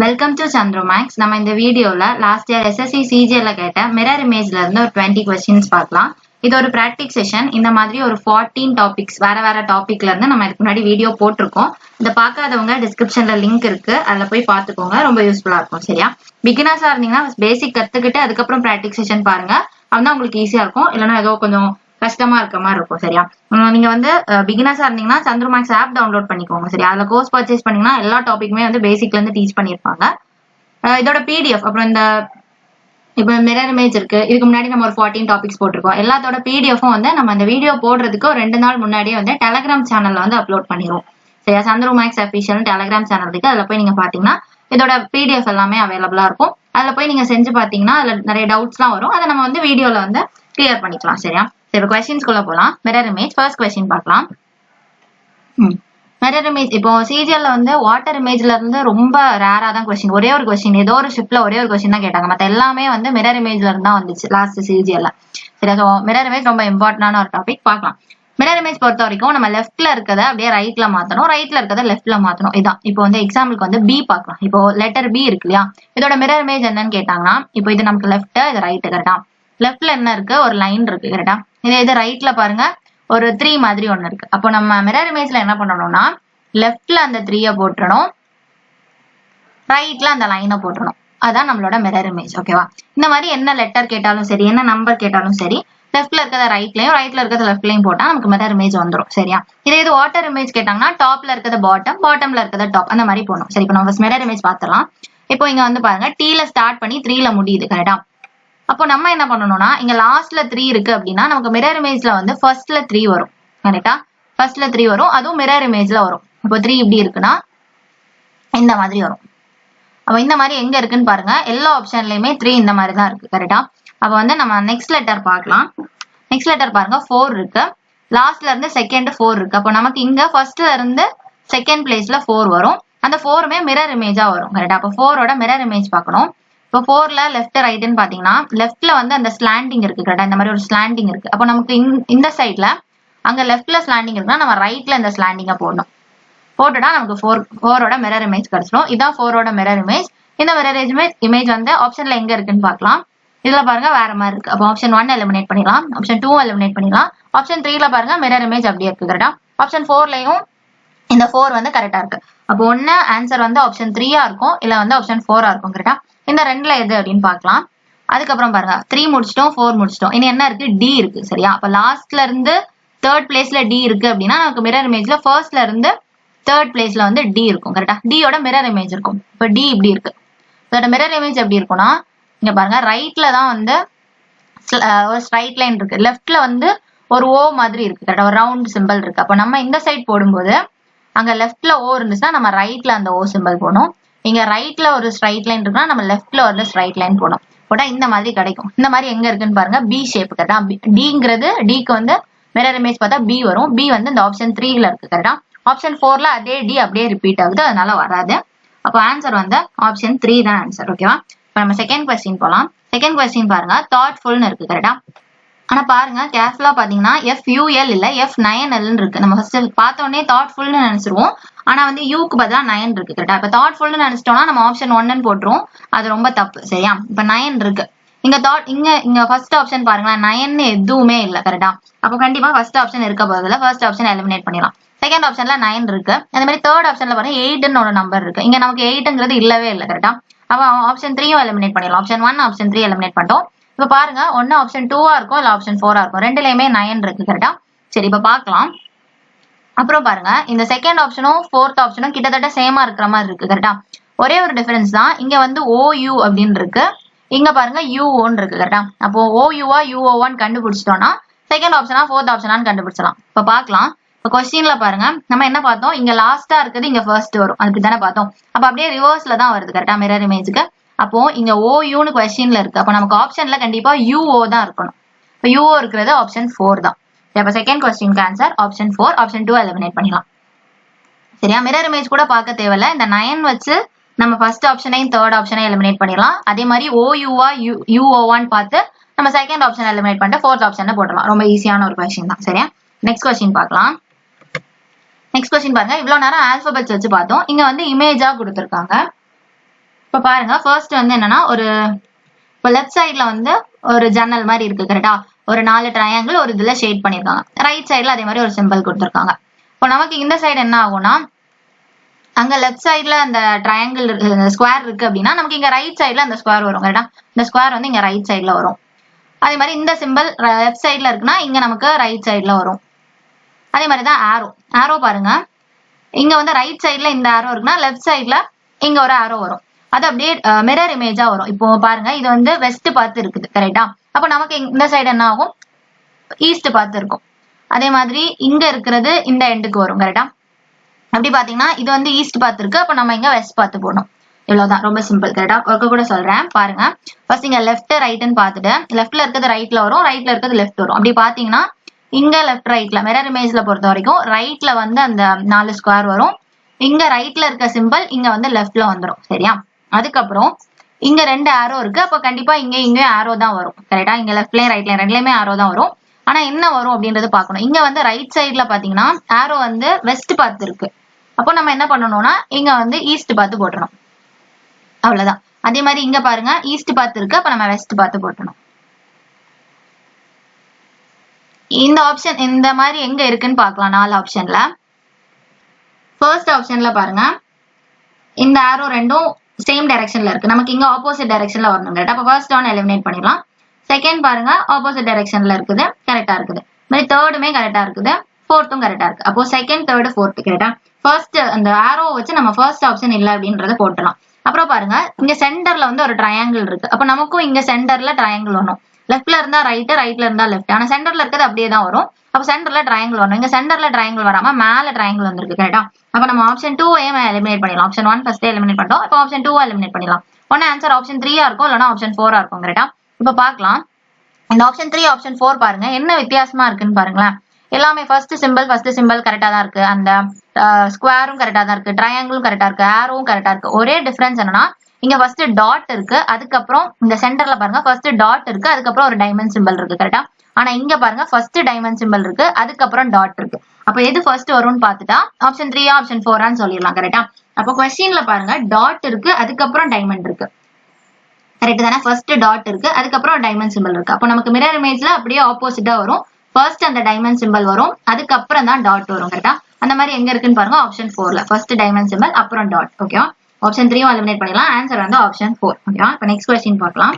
Welcome to Chandru Max. நம்ம இந்த வீடியோல லாஸ்ட் இயர் SSC CGL கேட்ட மிரர் இமேஜ்ல இருந்து ஒரு 20 क्वेश्चंस பார்க்கலாம். இது ஒரு பிராக்டிஸ் செஷன். இந்த மாதிரி ஒரு 14 டாபிக்ஸ் வேற டாபிக்ல இருந்து நம்ம இதுக்கு முன்னாடி வீடியோ போட்டிருக்கோம். இத பார்க்காதவங்க டிஸ்கிரிப்ஷன்ல லிங்க் இருக்கு, அதுல போய் பார்த்துக்கோங்க. ரொம்ப யூஸ்ஃபுல்லா இருக்கும். சரியா? பிகினர்ஸா இருந்தீங்கன்னா பேசிக் கத்துக்கிட்டு அதுக்கப்புறம் பிராக்டிஸ் செஷன் பாருங்க. அப்பதான் உங்களுக்கு ஈஸியா இருக்கும். இல்லைன்னா ஏதோ கொஞ்சம் கஷ்டமா இருக்க மாதிரி இருக்கும். சரியா? நீங்க வந்து பிகினர்ஸா இருந்தீங்கன்னா Chandru Max ஆப் டவுன்லோட் பண்ணிக்கோங்க. சரி, அதுல கோர்ஸ் பர்ச்சேஸ் பண்ணீங்கன்னா எல்லா டாபிக்குமே வந்து பேசிக்ல இருந்து டீச் பண்ணிருப்பாங்க. இதோட PDF அப்புறம் இந்த இப்போ மிரர் இமேஜ் இருக்கு. இதுக்கு முன்னாடி நம்ம ஒரு 14 டாபிக்ஸ் போட்டிருக்கோம். எல்லாத்தோட PDFும் வந்து நம்ம இந்த வீடியோ போடுறதுக்கு ஒரு 2 நாள் முன்னாடியே வந்து டெலிகிராம் சேனல்ல வந்து அப்லோட் பண்ணிடுவோம். சரியா? Chandru Max official Telegram channel இருக்கு. அதுல போய் நீங்க பாத்தீங்கன்னா இதோட PDF எல்லாமே அவைலபிளா இருக்கும். அதுல போய் நீங்க செஞ்சு பாத்தீங்கன்னா அதுல நிறைய டவுட்ஸ் எல்லாம் வரும். அதை நம்ம வந்து வீடியோல வந்து கிளியர் பண்ணிக்கலாம். சரியா? சரி, क्वेश्चंस குள்ள போலாம். மிரர் இமேஜ் ஃபர்ஸ்ட் क्वेश्चन பார்க்கலாம். மிரர் இமேஜ் இப்போ CGL ல வந்து வாட்டர் இமேஜ்ல இருந்து ரொம்ப ரேரா தான் क्वेश्चन. ஒரே ஒரு क्वेश्चन, ஏதோ ஒரு ஷிப்ல ஒரே ஒரு क्वेश्चन தான் கேட்டாங்க. மத்த எல்லாமே வந்து மிரர் இமேஜ்ல இருந்து தான் வந்துச்சு லாஸ்ட் CGL ல. சரி, சோ மிரர் இமேஜ் ரொம்ப இம்பார்ட்டன்டான ஒரு டாபிக். பார்க்கலாம். மிரர் இமேஜ் பொறுத்த வரைக்கும் நம்ம லெஃப்ட்ல இருக்கத அப்படியே ரைட்ல மாத்தணும், ரைட்ல இருக்கத லெஃப்ட்ல மாத்தணும். இதான் இப்போ வந்து எக்ஸாம்பிளுக்கு வந்து B பார்க்கலாம். இப்போ லெட்டர் B இருக்கு இல்லையா? இதோட மிரர் இமேஜ் என்னன்னு கேட்டாங்கன்னா, இப்போ இது நமக்கு லெஃப்ட், இது ரைட். கரெக்டா? லெஃப்ட்ல என்ன இருக்கு? ஒரு லைன் இருக்கு. கரெக்டா? இது ரைட்ல பாருங்க ஒரு 3 மாதிரி ஒண்ணு இருக்கு. அப்போ நம்ம மிரர் இமேஜ்ல என்ன பண்ணணும்னா லெஃப்ட்ல அந்த 3 போட்டுறணும், ரைட்ல அந்த லைனை போட்டுறணும். அதான் நம்மளோட மிரர் இமேஜ். ஓகேவா? இந்த மாதிரி என்ன லெட்டர் கேட்டாலும் சரி, என்ன நம்பர் கேட்டாலும் சரி, லெஃப்ட்ல இருக்கிறத ரைட்லயும் ரைட்ல இருக்கிறத லெஃப்ட்லயும் போட்டா நமக்கு மிரர் இமேஜ் வந்துடும். சரியா? இது வாட்டர் இமேஜ் கேட்டாங்கன்னா டாப்ல இருக்கிறத பாட்டம், பாட்டம்ல இருக்கிறத டாப், அந்த மாதிரி போடணும். சரி, இப்போ நம்ம மிரர் இமேஜ் பார்த்துடலாம். இப்போ இங்க வந்து பாருங்க T-ல ஸ்டார்ட் பண்ணி 3ல முடியுது. கரெக்டா? அப்போ நம்ம என்ன பண்ணணும்னா இங்க லாஸ்ட்ல 3 இருக்கு அப்படின்னா நமக்கு மிரர் இமேஜ்ல வந்து ஃபர்ஸ்ட்ல 3 வரும். கரெக்டா? ஃபர்ஸ்ட்ல 3 வரும், அதுவும் மிரர் இமேஜ்ல வரும். இப்போ 3 இப்படி இருக்குன்னா இந்த மாதிரி வரும். அப்ப இந்த மாதிரி எங்க இருக்குன்னு பாருங்க, எல்லா ஆப்ஷன்லயுமே 3 இந்த மாதிரி தான் இருக்கு. கரெக்டா? அப்ப வந்து நம்ம நெக்ஸ்ட் லெட்டர் பார்க்கலாம். நெக்ஸ்ட் லெட்டர் பாருங்க 4 இருக்கு, லாஸ்ட்ல இருந்து செகண்ட் 4 இருக்கு. அப்போ நமக்கு இங்க ஃபர்ஸ்ட்ல இருந்து செகண்ட் பிளேஸ்ல 4 வரும். அந்த 4மே மிரர் இமேஜா வரும். கரெக்டா? அப்போ 4ஓட மிரர் இமேஜ் பார்க்கணும். இப்போ 4ல லெஃப்ட் ரைட்னு பாத்தீங்கன்னா லெஃப்ட்ல வந்து அந்த ஸ்லாண்டிங் இருக்கு. கரெக்டா? இந்த மாதிரி ஒரு ஸ்லாண்டிங் இருக்கு. அப்போ நமக்கு இந்த சைட்ல அங்க லெஃப்ட்ல ஸ்லாண்டிங் இருக்குன்னா நம்ம ரைட்ல இந்த ஸ்லாண்டிங்கை போடணும். போட்டுட்டா நமக்கு 4ஓட மிரர் இமேஜ் கிடைச்சிடும். இதான் 4ஓட மிரர் இமேஜ். இந்த மிரர் இமேஜ் வந்து ஆப்ஷன்ல எங்க இருக்குன்னு பார்க்கலாம். இதுல பாருங்க வேற மாதிரி இருக்கு. அப்போ ஆப்ஷன் 1 எலிமினேட் பண்ணிடலாம், ஆப்ஷன் 2 எலிமினேட் பண்ணிடலாம், ஆப்ஷன் 3ல பாருங்க மிரர் இமேஜ் அப்படியே இருக்கு. கரெக்டா? ஆப்ஷன் 4லயும் இந்த 4 வந்து கரெக்டா இருக்கு. அப்போ ஒன்னு ஆன்சர் வந்து ஆப்ஷன் 3ஆ இருக்கும், இல்ல வந்து ஆப்ஷன் 4ஆ இருக்கும். கரெக்டா? இந்த ரெண்டுல எது அப்படின்னு பார்க்கலாம். அதுக்கப்புறம் பாருங்க 3 முடிச்சிட்டோம், 4 முடிச்சிட்டோம். இனி என்ன இருக்கு? D இருக்கு. சரியா? அப்ப லாஸ்ட்ல இருந்து தேர்ட் பிளேஸ்ல D இருக்கு அப்படின்னா நமக்கு மிரர் இமேஜ்ல ஃபர்ஸ்ட்ல இருந்து தேர்ட் பிளேஸ்ல வந்து D இருக்கும். கரெக்டா? D-யோட மிரர் இமேஜ் இருக்கும். இப்ப D இப்படி இருக்கு. இதோட மிரர் இமேஜ் எப்படி இருக்கும்னா இங்க பாருங்க ரைட்ல தான் வந்து ஒரு ஸ்ட்ரைட் லைன் இருக்கு, லெஃப்ட்ல வந்து ஒரு O மாதிரி இருக்கு. கரெக்டா? ஒரு ரவுண்ட் சிம்பிள் இருக்கு. அப்ப நம்ம இந்த சைட் போடும்போது அங்க லெஃப்ட்ல O இருந்துச்சுன்னா நம்ம ரைட்ல அந்த O சிம்பிள் போடணும். இங்க ரைட்ல ஒரு ஸ்ட்ரைட் லைன் இருக்குன்னா நம்ம லெஃப்ட்ல ஒரு ஸ்ட்ரைட் லைன் போடணும். போட்டா இந்த மாதிரி கிடைக்கும். இந்த மாதிரி எங்க இருக்குன்னு பாருங்க B ஷேப். கரெக்டா? Dங்கிறது Dக்கு வந்து மிரர் இமேஜ் பார்த்தா B வரும். B வந்து இந்த ஆப்ஷன் 3ல இருக்கு. கரெக்டா? ஆப்ஷன் 4ல அதே D அப்படியே ரிப்பீட் ஆகுது, அதனால வராது. அப்போ ஆன்சர் வந்து ஆப்ஷன் 3 தான் ஆன்சர். ஓகேவா? இப்போ நம்ம செகண்ட் क्वेश्चन போலாம். செகண்ட் क्वेश्चन பாருங்க தாட்ஃபுல்னு இருக்கு. கரெக்டா? ஆனா பாருங்க கேர்ஃபுல்லா பாத்தீங்கன்னா FUL இல்ல F9L இருக்கு. நம்ம ஃபர்ஸ்ட் பார்த்த உடனே தாட்ஃபுல்னு நினைச்சிருவோம், ஆனா வந்து யூக்கு பதிலா 9 இருக்கு. கரெக்டா? இப்ப தாட்ஃபுல்னு நினைச்சிட்டோம்னா நம்ம ஆப்ஷன் 1ன்னு போட்டுரும், அது ரொம்ப தப்பு. சரியா? இப்ப 9 இருக்கு. இங்க ஃபர்ஸ்ட் ஆப்ஷன் பாருங்களேன் 9 எதுவுமே இல்ல. கரெக்டா? அப்போ கண்டிப்பா ஃபர்ஸ்ட் ஆப்ஷன் இருக்க போதில்ல, ஃபர்ஸ்ட் ஆப்ஷன் எலிமினேட் பண்ணிடலாம். செகண்ட் ஆப்ஷன்ல 9 இருக்கு. அதே மாதிரி தேர்ட் ஆப்ஷன்ல பாருங்க 8ன்னு ஒரு நம்பர் இருக்கு. இங்க நமக்கு 8ங்கிறது இல்லவே இல்லை. கரெக்டா? அப்ப ஆப்ஷன் 3யும் எலிமினேட் பண்ணிடலாம். ஆப்ஷன் 1 ஆப்ஷன் 3 எலிமினேட் பண்ணிட்டோம். இப்ப பாருங்க ஒன்னு ஆப்ஷன் 2ஆ இருக்கும், இல்ல ஆப்ஷன் 4ஆ இருக்கும். ரெண்டுலயுமே 9 இருக்கு. கரெக்டா? சரி, இப்ப பார்க்கலாம். அப்புறம் பாருங்க இந்த செகண்ட் ஆப்ஷனும் ஃபோர்த் ஆப்ஷனும் கிட்டத்தட்ட சேமா இருக்கிற மாதிரி இருக்கு. கரெக்டா? ஒரே ஒரு டிஃபரன்ஸ் தான், இங்க வந்து OU அப்படின்னு இருக்கு, இங்க பாருங்க UOன்னு இருக்கு. கரெக்டா? அப்போ OUவா UO1 கண்டுபிடிச்சிட்டோம்னா செகண்ட் ஆப்ஷனா ஃபோர்த் ஆப்ஷனான்னு கண்டுபிடிச்சலாம். இப்ப பார்க்கலாம். இப்போ கொஸ்டின்ல பாருங்க நம்ம என்ன பார்த்தோம், இங்க லாஸ்டா இருக்குது இங்க ஃபர்ஸ்ட் வரும், அதுக்கு தானே பார்த்தோம். அப்ப அப்படியே ரிவர்ஸ்ல தான் வருது. கரெக்டா? மிரர் இமேஜுக்கு. அப்போ இங்க OUன்னு கொஸ்டின்ல இருக்கு, அப்ப நமக்கு ஆப்ஷன்ல கண்டிப்பா UO தான் இருக்கணும். இப்போ UO இருக்கிறது ஆப்ஷன் 4 தான். அப்ப செகண்ட் கொஸ்டினுக்கு ஆன்சர் ஆப்ஷன் 4. ஆப்ஷன் 2 எலிமினேட் பண்ணிடலாம். சரியா? மிரர் இமேஜ் கூட பார்க்க தேவையில்ல, இந்த 9 வச்சு நம்ம ஃபர்ஸ்ட் ஆப்ஷனையும் தேர்ட் ஆப்ஷனையும் எலிமினேட் பண்ணிடலாம். அதே மாதிரி OUவா UO1 பார்த்து நம்ம செகண்ட் ஆப்ஷன் எலிமினேட் பண்ணிட்டு ஃபோர்த் ஆப்ஷனை போடலாம். ரொம்ப ஈஸியான ஒரு கொஸ்டின் தான். சரியா? நெக்ஸ்ட் கொஸ்டின் பார்க்கலாம். நெக்ஸ்ட் கொஸ்டின் பாருங்க, இவ்வளவு நேரம் ஆல்பபெட்ஸ் வச்சு பார்த்தோம், இங்க வந்து இமேஜா கொடுத்திருக்காங்க. இப்ப பாருங்க ஃபர்ஸ்ட் வந்து என்னன்னா ஒரு இப்போ லெஃப்ட் சைட்ல வந்து ஒரு ஜன்னல் மாதிரி இருக்கு கரெக்டா, ஒரு 4 ட்ரையாங்கிள் ஒரு இதுல ஷேட் பண்ணிருக்காங்க. ரைட் சைட்ல அதே மாதிரி ஒரு சிம்பிள் கொடுத்துருக்காங்க. இப்போ நமக்கு இந்த சைடு என்ன ஆகும்னா அங்க லெஃப்ட் சைட்ல அந்த ட்ரையாங்கிள் ஸ்கொயர் இருக்கு அப்படின்னா நமக்கு இங்க ரைட் சைட்ல அந்த ஸ்கொயர் வரும் கரெக்டா, இந்த ஸ்கொயர் வந்து இங்க ரைட் சைட்ல வரும். அதே மாதிரி இந்த சிம்பிள் லெஃப்ட் சைட்ல இருக்குன்னா இங்க நமக்கு ரைட் சைட்ல வரும். அதே மாதிரி தான் ஆரோ பாருங்க, இங்க வந்து ரைட் சைட்ல இந்த ஆரோ இருக்குன்னா லெஃப்ட் சைட்ல இங்க ஒரு ஆரோ வரும். அது அப்படியே மிரர் இமேஜா வரும். இப்போ பாருங்க இது வந்து வெஸ்ட் பார்த்து இருக்குது கரெக்டா, அப்ப நமக்கு இந்த சைடு என்ன ஆகும் ஈஸ்ட் பார்த்து இருக்கும். அதே மாதிரி இங்க இருக்கிறது இந்த எண்டுக்கு வரும் கரெக்டா. அப்படி பாத்தீங்கன்னா இது வந்து ஈஸ்ட் பார்த்து இருக்கு, அப்ப நம்ம இங்க வெஸ்ட் பார்த்து போடணும். இவ்வளவுதான், ரொம்ப சிம்பிள் கரெக்டா. ஒர்க்க கூட சொல்றேன் பாருங்க. ஃபர்ஸ்ட் இங்க லெஃப்ட் ரைட்னு பார்த்துட்டு லெஃப்ட்ல இருக்கிறது ரைட்ல வரும், ரைட்ல இருக்கிறது லெஃப்ட் வரும். அப்படி பாத்தீங்கன்னா இங்க லெஃப்ட் ரைட்ல மிரர் இமேஜ்ல பொறுத்த வரைக்கும் ரைட்ல வந்து அந்த 4 ஸ்கொயர் வரும், இங்க ரைட்ல இருக்க சிம்பிள் இங்க வந்து லெஃப்ட்ல வந்துடும் சரியா. அதுக்கப்புறம் இங்க 2 ஆரோ இருக்கு, அப்ப கண்டிப்பா இங்க ஆரோ தான் வரும் கரெக்டா. இங்க லெஃப்ட்லயும் ரைட்லயும் ரெண்டுலயுமே ஆரோ தான் வரும். ஆனா என்ன வரும் அப்படின்றது பாக்கணும். இங்க வந்து ரைட் சைட்ல பாத்தீங்கன்னா ஆரோ வந்து வெஸ்ட் பார்த்து இருக்கு, அப்போ நம்ம என்ன பண்ணணும்னா இங்க வந்து ஈஸ்ட் பார்த்து போட்டணும், அவ்வளவுதான். அதே மாதிரி இங்க பாருங்க ஈஸ்ட் பார்த்து இருக்கு, அப்ப நம்ம வெஸ்ட் பார்த்து போட்டணும். இந்த ஆப்ஷன் இந்த மாதிரி எங்க இருக்குன்னு பாக்கலாம். 4 ஆப்ஷன்ல ஃபர்ஸ்ட் ஆப்ஷன்ல பாருங்க இந்த ஆரோ ரெண்டும் சேம் டைரக்ஷன்ல இருக்கு, நமக்கு இங்க ஆப்போசிட் டைரக்ஷன்ல வரணும் கரெக்டா. அப்ப ஃபர்ஸ்ட் ஒன் எலிமினேட் பண்ணிடலாம். செகண்ட் பாருங்க ஆப்போசிட் டைரக்ஷன்ல இருக்குது, கரெக்டா இருக்குது. மாதிரி தேர்டுமே கரெக்டா இருக்குது, ஃபோர்த்தும் கரெக்டா இருக்கு. அப்போ செகண்ட் தேர்டு ஃபோர்த் கரெக்டா. ஃபர்ஸ்ட் அந்த ஆரோ வச்சு நம்ம ஃபர்ஸ்ட் ஆப்ஷன் இல்ல அப்படின்றத போட்டுலாம். அப்புறம் பாருங்க இங்க சென்டர்ல வந்து ஒரு ட்ரையாங்கிள் இருக்கு, அப்ப நமக்கும் இங்க சென்டர்ல ட்ரையாங்கிள் வரணும். லெஃப்ட்ல இருந்தா ரைட், ரைட்ல இருந்தா லெஃப்ட். ஆனா சென்டர்ல இருக்கிறது அப்படியே தான் வரும், அப்ப சென்டர்ல ட்ரையாங்கிள் வரணும். இங்க சென்டர்ல ட்ரையாங்கிள் வராம மேல ட்ரையாங்கிள் வந்திருக்கு கரெக்டா. அப்ப நம்ம ஆப்ஷன் 2 எலிமினேட் பண்ணிடலாம். ஆப்ஷன் 1 ஃபர்ஸ்ட் எலிமினேட் பண்ணிட்டோம், இப்போ ஆப்ஷன் 2 எலிமினேட் பண்ணிடலாம். ஒன்னு ஆன்சர் ஆப்ஷன் 3 இருக்கும், இல்லனா ஆப்ஷன் 4 இருக்கும் கரெக்டா. இப்ப பார்க்கலாம் இந்த ஆப்ஷன் 3 ஆப்ஷன் 4 பாருங்க என்ன வித்தியாசமா இருக்குன்னு பாருங்களேன். எல்லாமே ஃபர்ஸ்ட் சிம்பிள் கரெக்டா தான் இருக்கு, அந்த ஸ்கொயரும் கரெக்டா தான் இருக்கு, ட்ரையாங்கிளும் கரெக்டா இருக்கு, ஆரோவும் கரெக்டா இருக்கு. ஒரே டிஃபரன்ஸ் என்னன்னா இங்க ஃபர்ஸ்ட் டாட் இருக்கு, அதுக்கப்புறம் இந்த சென்டர்ல பாருங்க ஃபர்ஸ்ட் டாட் இருக்கு, அதுக்கப்புறம் ஒரு டைமண்ட் சிம்பிள் இருக்கு கரெக்டா. ஆனா இங்க பாருங்க ஃபர்ஸ்ட் டைமண்ட் சிம்பிள் இருக்கு, அதுக்கப்புறம் டாட் இருக்கு. அப்ப எது ஃபர்ஸ்ட் வரும்னு பார்த்துட்டா ஆப்ஷன் 3 ஆப்ஷன் 4 சொல்லிடலாம் கரெக்டா. அப்போ क्वेश्चनல பாருங்க டாட் இருக்கு, அதுக்கப்புறம் டைமண்ட் இருக்கு கரெக்ட் தானே. ஃபர்ஸ்ட் டாட் இருக்கு, அதுக்கப்புறம் டைமண்ட் சிம்பிள் இருக்கு. அப்போ நமக்கு மிரர் இமேஜ்ல அப்படியே ஆப்போசிட்டா வரும். ஃபர்ஸ்ட் அந்த டைமண்ட் சிம்பிள் வரும், அதுக்கப்புறம் தான் டாட் வரும் கரெக்டா. அந்த மாதிரி எங்க இருக்குன்னு பாருங்க ஆப்ஷன் 4ல ஃபர்ஸ்ட் டைமண்ட் சிம்பிள் அப்புறம் டாட். ஓகேவா, ஆப்ஷன் 3 எலிமினேட் பண்ணிடலாம். ஆன்சர் வந்து ஆப்ஷன் 4. ஓகேவா. இப்போ நெக்ஸ்ட் क्वेश्चन பார்க்கலாம்.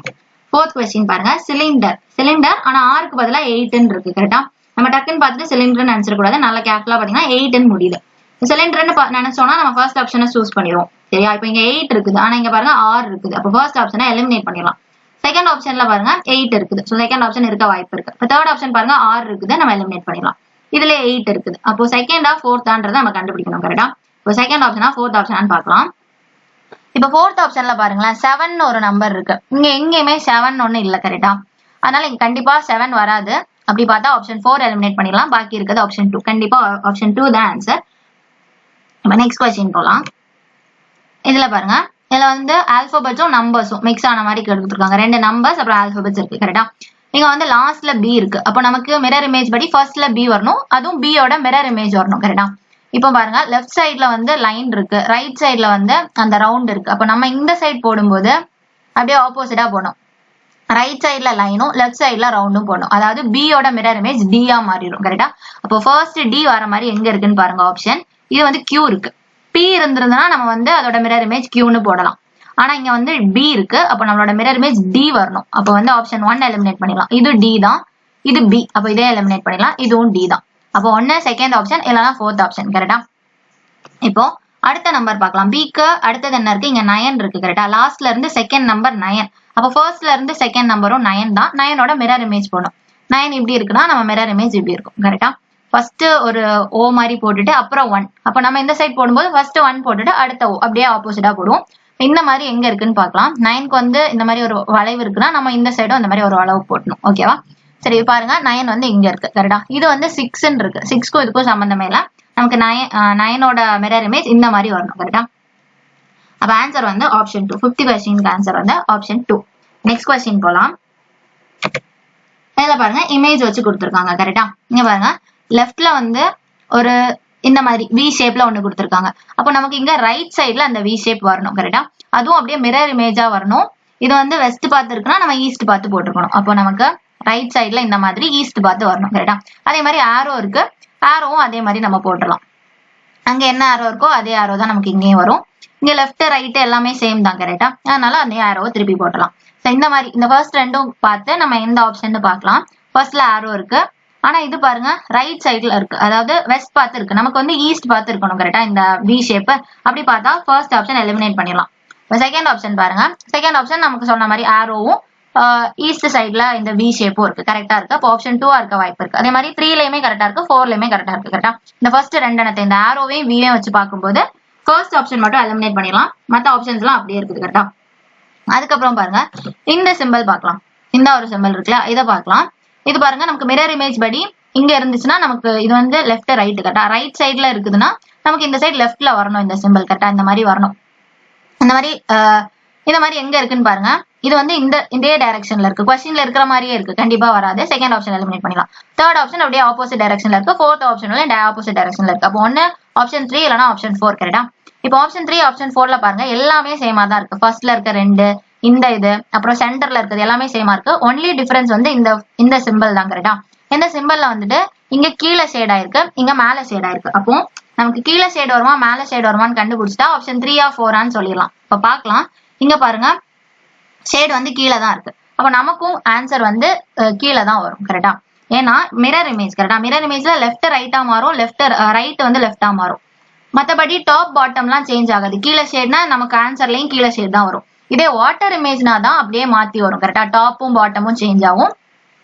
ஃபோர்த் क्वेश्चन பாருங்க. சிலிண்டர் ஆனா ஆருக்கு பதிலா 8 இருக்கு கரெக்டா. நம்ம டக்குன்னு பார்த்துட்டு சிலிண்டர்னு நினைச்சிட கூடாது, நல்லா கேர்ஃபுல்லா பாத்தீங்கன்னா 8 முடியுது. சிலிண்டர்னு நினைச்சோம்னா நம்ம ஃபர்ஸ்ட் ஆப்ஷனை சூஸ் பண்ணிடுவோம் சரியா. இப்போ இங்க 8 இருக்குது, ஆனா இங்க பாருங்க 6 இருக்குது, அப்போ ஃபர்ஸ்ட் ஆப்ஷனை எலிமினேட் பண்ணிடலாம். செகண்ட் ஆப்ஷன்ல பாருங்க 8 இருக்குது, சோ செகண்ட் ஆப்ஷன் இருக்க வாய்ப்பு இருக்கு. இப்போ தேர்ட் ஆப்ஷன் பாருங்க 6 இருக்குது, நம்ம எலிமினேட் பண்ணிடலாம். இதுல 8 இருக்குது, அப்போ செகண்டா ஃபோர்த்தான்றதை நம்ம கண்டுபிடிக்கணும் கரெக்டா. இப்போ செகண்ட் ஆப்ஷனா ஃபோர்த் ஆப்ஷனான்னு பார்க்கலாம். இப்போ ஃபோர்த் ஆப்ஷன்ல பாருங்களேன் 7 ஒரு நம்பர் இருக்கு, இங்க எங்கேயுமே 7 ஒண்ணு இல்ல கரெக்டா. அதனால இங்க கண்டிப்பா 7 வராது. அப்படி பார்த்தா ஆப்ஷன் 4 எலிமினேட் பண்ணிடலாம், பாக்கி இருக்கிறது ஆப்ஷன் 2. கண்டிப்பா ஆப்ஷன் 2 தான் ஆன்சர். இப்போ நெக்ஸ்ட் क्वेश्चन போலாம். இதுல பாருங்க இதுல வந்து ஆல்பபெட்ஸும் நம்பர்ஸும் மிக்ஸ் ஆன மாதிரி கொடுத்துருக்காங்க. 2 நம்பர்ஸ் அப்புறம் ஆல்பபெட்ஸ் இருக்கு கரெக்டா. இங்க வந்து லாஸ்ட்ல பி இருக்கு, அப்போ நமக்கு மிரர் இமேஜ் படி ஃபர்ஸ்ட்ல பி வரணும், அதுவும் பி யோட மிரர் இமேஜ் வரணும் கரெக்டா. இப்போ பாருங்க லெஃப்ட் சைட்ல வந்து லைன் இருக்கு, ரைட் சைட்ல வந்து அந்த ரவுண்ட் இருக்கு. அப்போ நம்ம இந்த சைட் போடும்போது அப்படியே ஆப்போசிட்டா போடணும். ரைட் சைட்ல லைனும் லெஃப்ட் சைட்ல ரவுண்டும் போடணும், அதாவது பி யோட மிரர் இமேஜ் டியா மாறிடும் கரெக்டா. அப்போ ஃபர்ஸ்ட் டி வர மாதிரி எங்க இருக்குன்னு பாருங்க ஆப்ஷன். இது வந்து கியூ இருக்கு, பி இருந்திருந்தா நம்ம வந்து அதோட மிரர் இமேஜ் கியூன்னு போடலாம். ஆனா இங்க வந்து பி இருக்கு, அப்போ நம்மளோட மிரர் இமேஜ் டி வரணும். அப்போ வந்து ஆப்ஷன் 1 எலிமினேட் பண்ணிடலாம். இது டி தான், இது பி, அப்போ இதே எலிமினேட் பண்ணிடலாம். இதுவும் டி தான். அப்போ 1 செகண்ட் ஆப்ஷன் இல்லைன்னா ஃபோர்த் ஆப்ஷன் கரெக்டா. இப்போ அடுத்த நம்பர் பார்க்கலாம். பிக்கு அடுத்தது என்ன இருக்கு, இங்க 9 இருக்கு கரெக்டா. லாஸ்ட்ல இருந்து செகண்ட் நம்பர் 9, அப்போ ஃபர்ஸ்ட்ல இருந்து செகண்ட் நம்பரும் 9 தான். 9ஓட மிரர் இமேஜ் போடணும். 9 இப்படி இருக்குன்னா நம்ம மிரர் இமேஜ் இப்படி இருக்கும் கரெக்டா. ஃபர்ஸ்ட் ஒரு ஓ மாதிரி போட்டுட்டு அப்புறம் 1, அப்ப நம்ம இந்த சைட் போடும்போது ஃபர்ஸ்ட் 1 போட்டுட்டு அடுத்த ஓ அப்படியே ஆப்போசிட்டா போடுவோம். இந்த மாதிரி எங்க இருக்குன்னு பார்க்கலாம். 9க்கு வந்து இந்த மாதிரி ஒரு வளைவு இருக்குன்னா நம்ம இந்த சைடும் இந்த மாதிரி ஒரு வளைவு போடணும். ஓகேவா. சரி பாருங்க 9 வந்து இங்க இருக்கு கரெக்டா. இது வந்து 6 இருக்கு, 6க்கும் இதுக்கும் சம்பந்தமே இல்ல. நமக்கு 9ஓட மிரர் இமேஜ் இந்த மாதிரி வரணும் கரெக்டா. அப்ப ஆன்சர் வந்து ஆப்ஷன் 2. 50 क्वेश्चन ஆன்சர் வந்து ஆப்ஷன் 2. நெக்ஸ்ட் क्वेश्चन போலாம். இதுல பாருங்க இமேஜ் வச்சு கொடுத்துருக்காங்க கரெக்டா. இங்க பாருங்க லெஃப்ட்ல வந்து ஒரு இந்த மாதிரி வி ஷேப்ல ஒண்ணு கொடுத்துருக்காங்க. அப்போ நமக்கு இங்க ரைட் சைட்ல அந்த வி ஷேப் வரணும் கரெக்டா. அதுவும் அப்படியே மிரர் இமேஜா வரணும். இது வந்து வெஸ்ட் பார்த்து இருக்குன்னா நம்ம ஈஸ்ட் பார்த்து போட்டுக்கணும். அப்போ நமக்கு ரைட் சைட்ல இந்த மாதிரி ஈஸ்ட் பார்த்து வரணும் கரெக்டா. அதே மாதிரி ஆரோ இருக்கு, ஆரோவும் அதே மாதிரி நம்ம போட்டுடலாம். அங்க என்ன ஆரோ இருக்கோ அதே ஆரோ தான் நமக்கு இங்கேயும் வரும். இங்க லெஃப்ட் ரைட் எல்லாமே சேம் தான் கரெக்டா. அதனால அந்த ஆரோவை திருப்பி போட்டலாம். இந்த மாதிரி இந்த ஃபர்ஸ்ட் ரெண்டும் பார்த்து நம்ம எந்த ஆப்ஷன் பார்க்கலாம். ஃபர்ஸ்ட்ல ஆரோ இருக்கு, ஆனா இது பாருங்க ரைட் சைட்ல இருக்கு, அதாவது வெஸ்ட் பார்த்து இருக்கு. நமக்கு வந்து ஈஸ்ட் பார்த்து இருக்கணும் கரெக்டா. இந்த வி ஷேப் அப்படி பார்த்தா ஃபர்ஸ்ட் ஆப்ஷன் எலிமினேட் பண்ணிடலாம். செகண்ட் ஆப்ஷன் பாருங்க. செகண்ட் ஆப்ஷன் நமக்கு சொன்ன மாதிரி ஆரோவும் ஈஸ்ட் சைட்ல இந்த வி ஷேப்பும் இருக்கு, கரெக்டா இருக்கு. அப்போ ஆப்ஷன் 2 இருக்க வாய்ப்பு இருக்கு. அதே மாதிரி 3லயுமே கரெக்டா இருக்கு, 4லயுமே கரெக்டா இருக்கு கரெக்டா. இந்த ஃபர்ஸ்ட் ரெண்டு இடத்தை இந்த ஆரோவையும் வியும் வச்சு பார்க்கும்போது ஃபர்ஸ்ட் ஆப்ஷன் மட்டும் எலிமினேட் பண்ணிடலாம், மற்ற ஆப்ஷன்ஸ் எல்லாம் அப்படியே இருக்குது கரெக்டா. அதுக்கப்புறம் பாருங்க இந்த சிம்பிள் பார்க்கலாம். இந்த ஒரு சிம்பிள் இருக்குல்ல, இதை பார்க்கலாம். இது பாருங்க நமக்கு மிரர் இமேஜ் படி இங்க இருந்துச்சுன்னா நமக்கு இது வந்து லெஃப்ட் ரைட் கரெக்டா. ரைட் சைட்ல இருக்குதுன்னா நமக்கு இந்த சைடு லெஃப்ட்ல வரணும் இந்த சிம்பிள் கரெக்டா. இந்த மாதிரி வரணும். இந்த மாதிரி எங்க இருக்குன்னு பாருங்க. இது வந்து இதே டைரக்ஷன்ல இருக்கு, கொஸ்டின்ல இருக்கிற மாதிரியே இருக்கு, கண்டிப்பா வராது. செகண்ட் ஆப்ஷன் எலிமினேட் பண்ணிடலாம். தேர்ட் ஆப்ஷன் அப்படியே ஆப்போசிட் டைரக்ஷன்ல இருக்கு, ஃபோர்த் ஆப்ஷன் ஆப்போசிட் டைரக்ஷன்ல இருக்கு. அப்போ ஒன்னு ஆப்ஷன் 3 இல்லைன்னா ஆப்ஷன் 4 கரெக்டா. இப்போ ஆப்ஷன் 3 ஆப்ஷன் 4ல பாருங்க எல்லாமே சேமா தான் இருக்கு. ஃபர்ஸ்ட்ல இருக்க ரெண்டு, இந்த இது, அப்புறம் சென்டர்ல இருக்கிறது எல்லாமே சேமா இருக்கு. ஒன்லி டிஃபரன்ஸ் வந்து இந்த சிம்பிள் தான் கரெக்டா. இந்த சிம்பிள்ல வந்துட்டு இங்க கீழே ஷேட் ஆயிருக்கு, இங்க மேல ஷேட் ஆயிருக்கு. அப்போ நமக்கு கீழே ஷேட் வருமா மேல ஷேட் வருமான்னு கண்டுபிடிச்சிட்டா ஆப்ஷன் 3ஆ 4ஆன்னு சொல்லிடலாம். இப்ப பாக்கலாம். இங்க பாருங்க ஷேட் வந்து கீழே தான் இருக்கு. அப்ப நமக்கும் ஆன்சர் வந்து கீழே தான் வரும் கரெக்டா. ஏன்னா மிரர் இமேஜ் கரெக்டா. மிரர் இமேஜ்ல லெஃப்ட் ரைட்டா மாறும், ரைட் வந்து லெஃப்டா மாறும். மத்தபடி டாப் பாட்டம்லாம் சேஞ்ச் ஆகாது. கீழே ஷேட்னா நமக்கு ஆன்சர்லயும் கீழே ஷேட் தான் வரும். இதே வாட்டர் இமேஜ்னா தான் அப்படியே மாத்தி வரும் கரெக்டா. டாப்பும் பாட்டமும் சேஞ்ச் ஆகும்.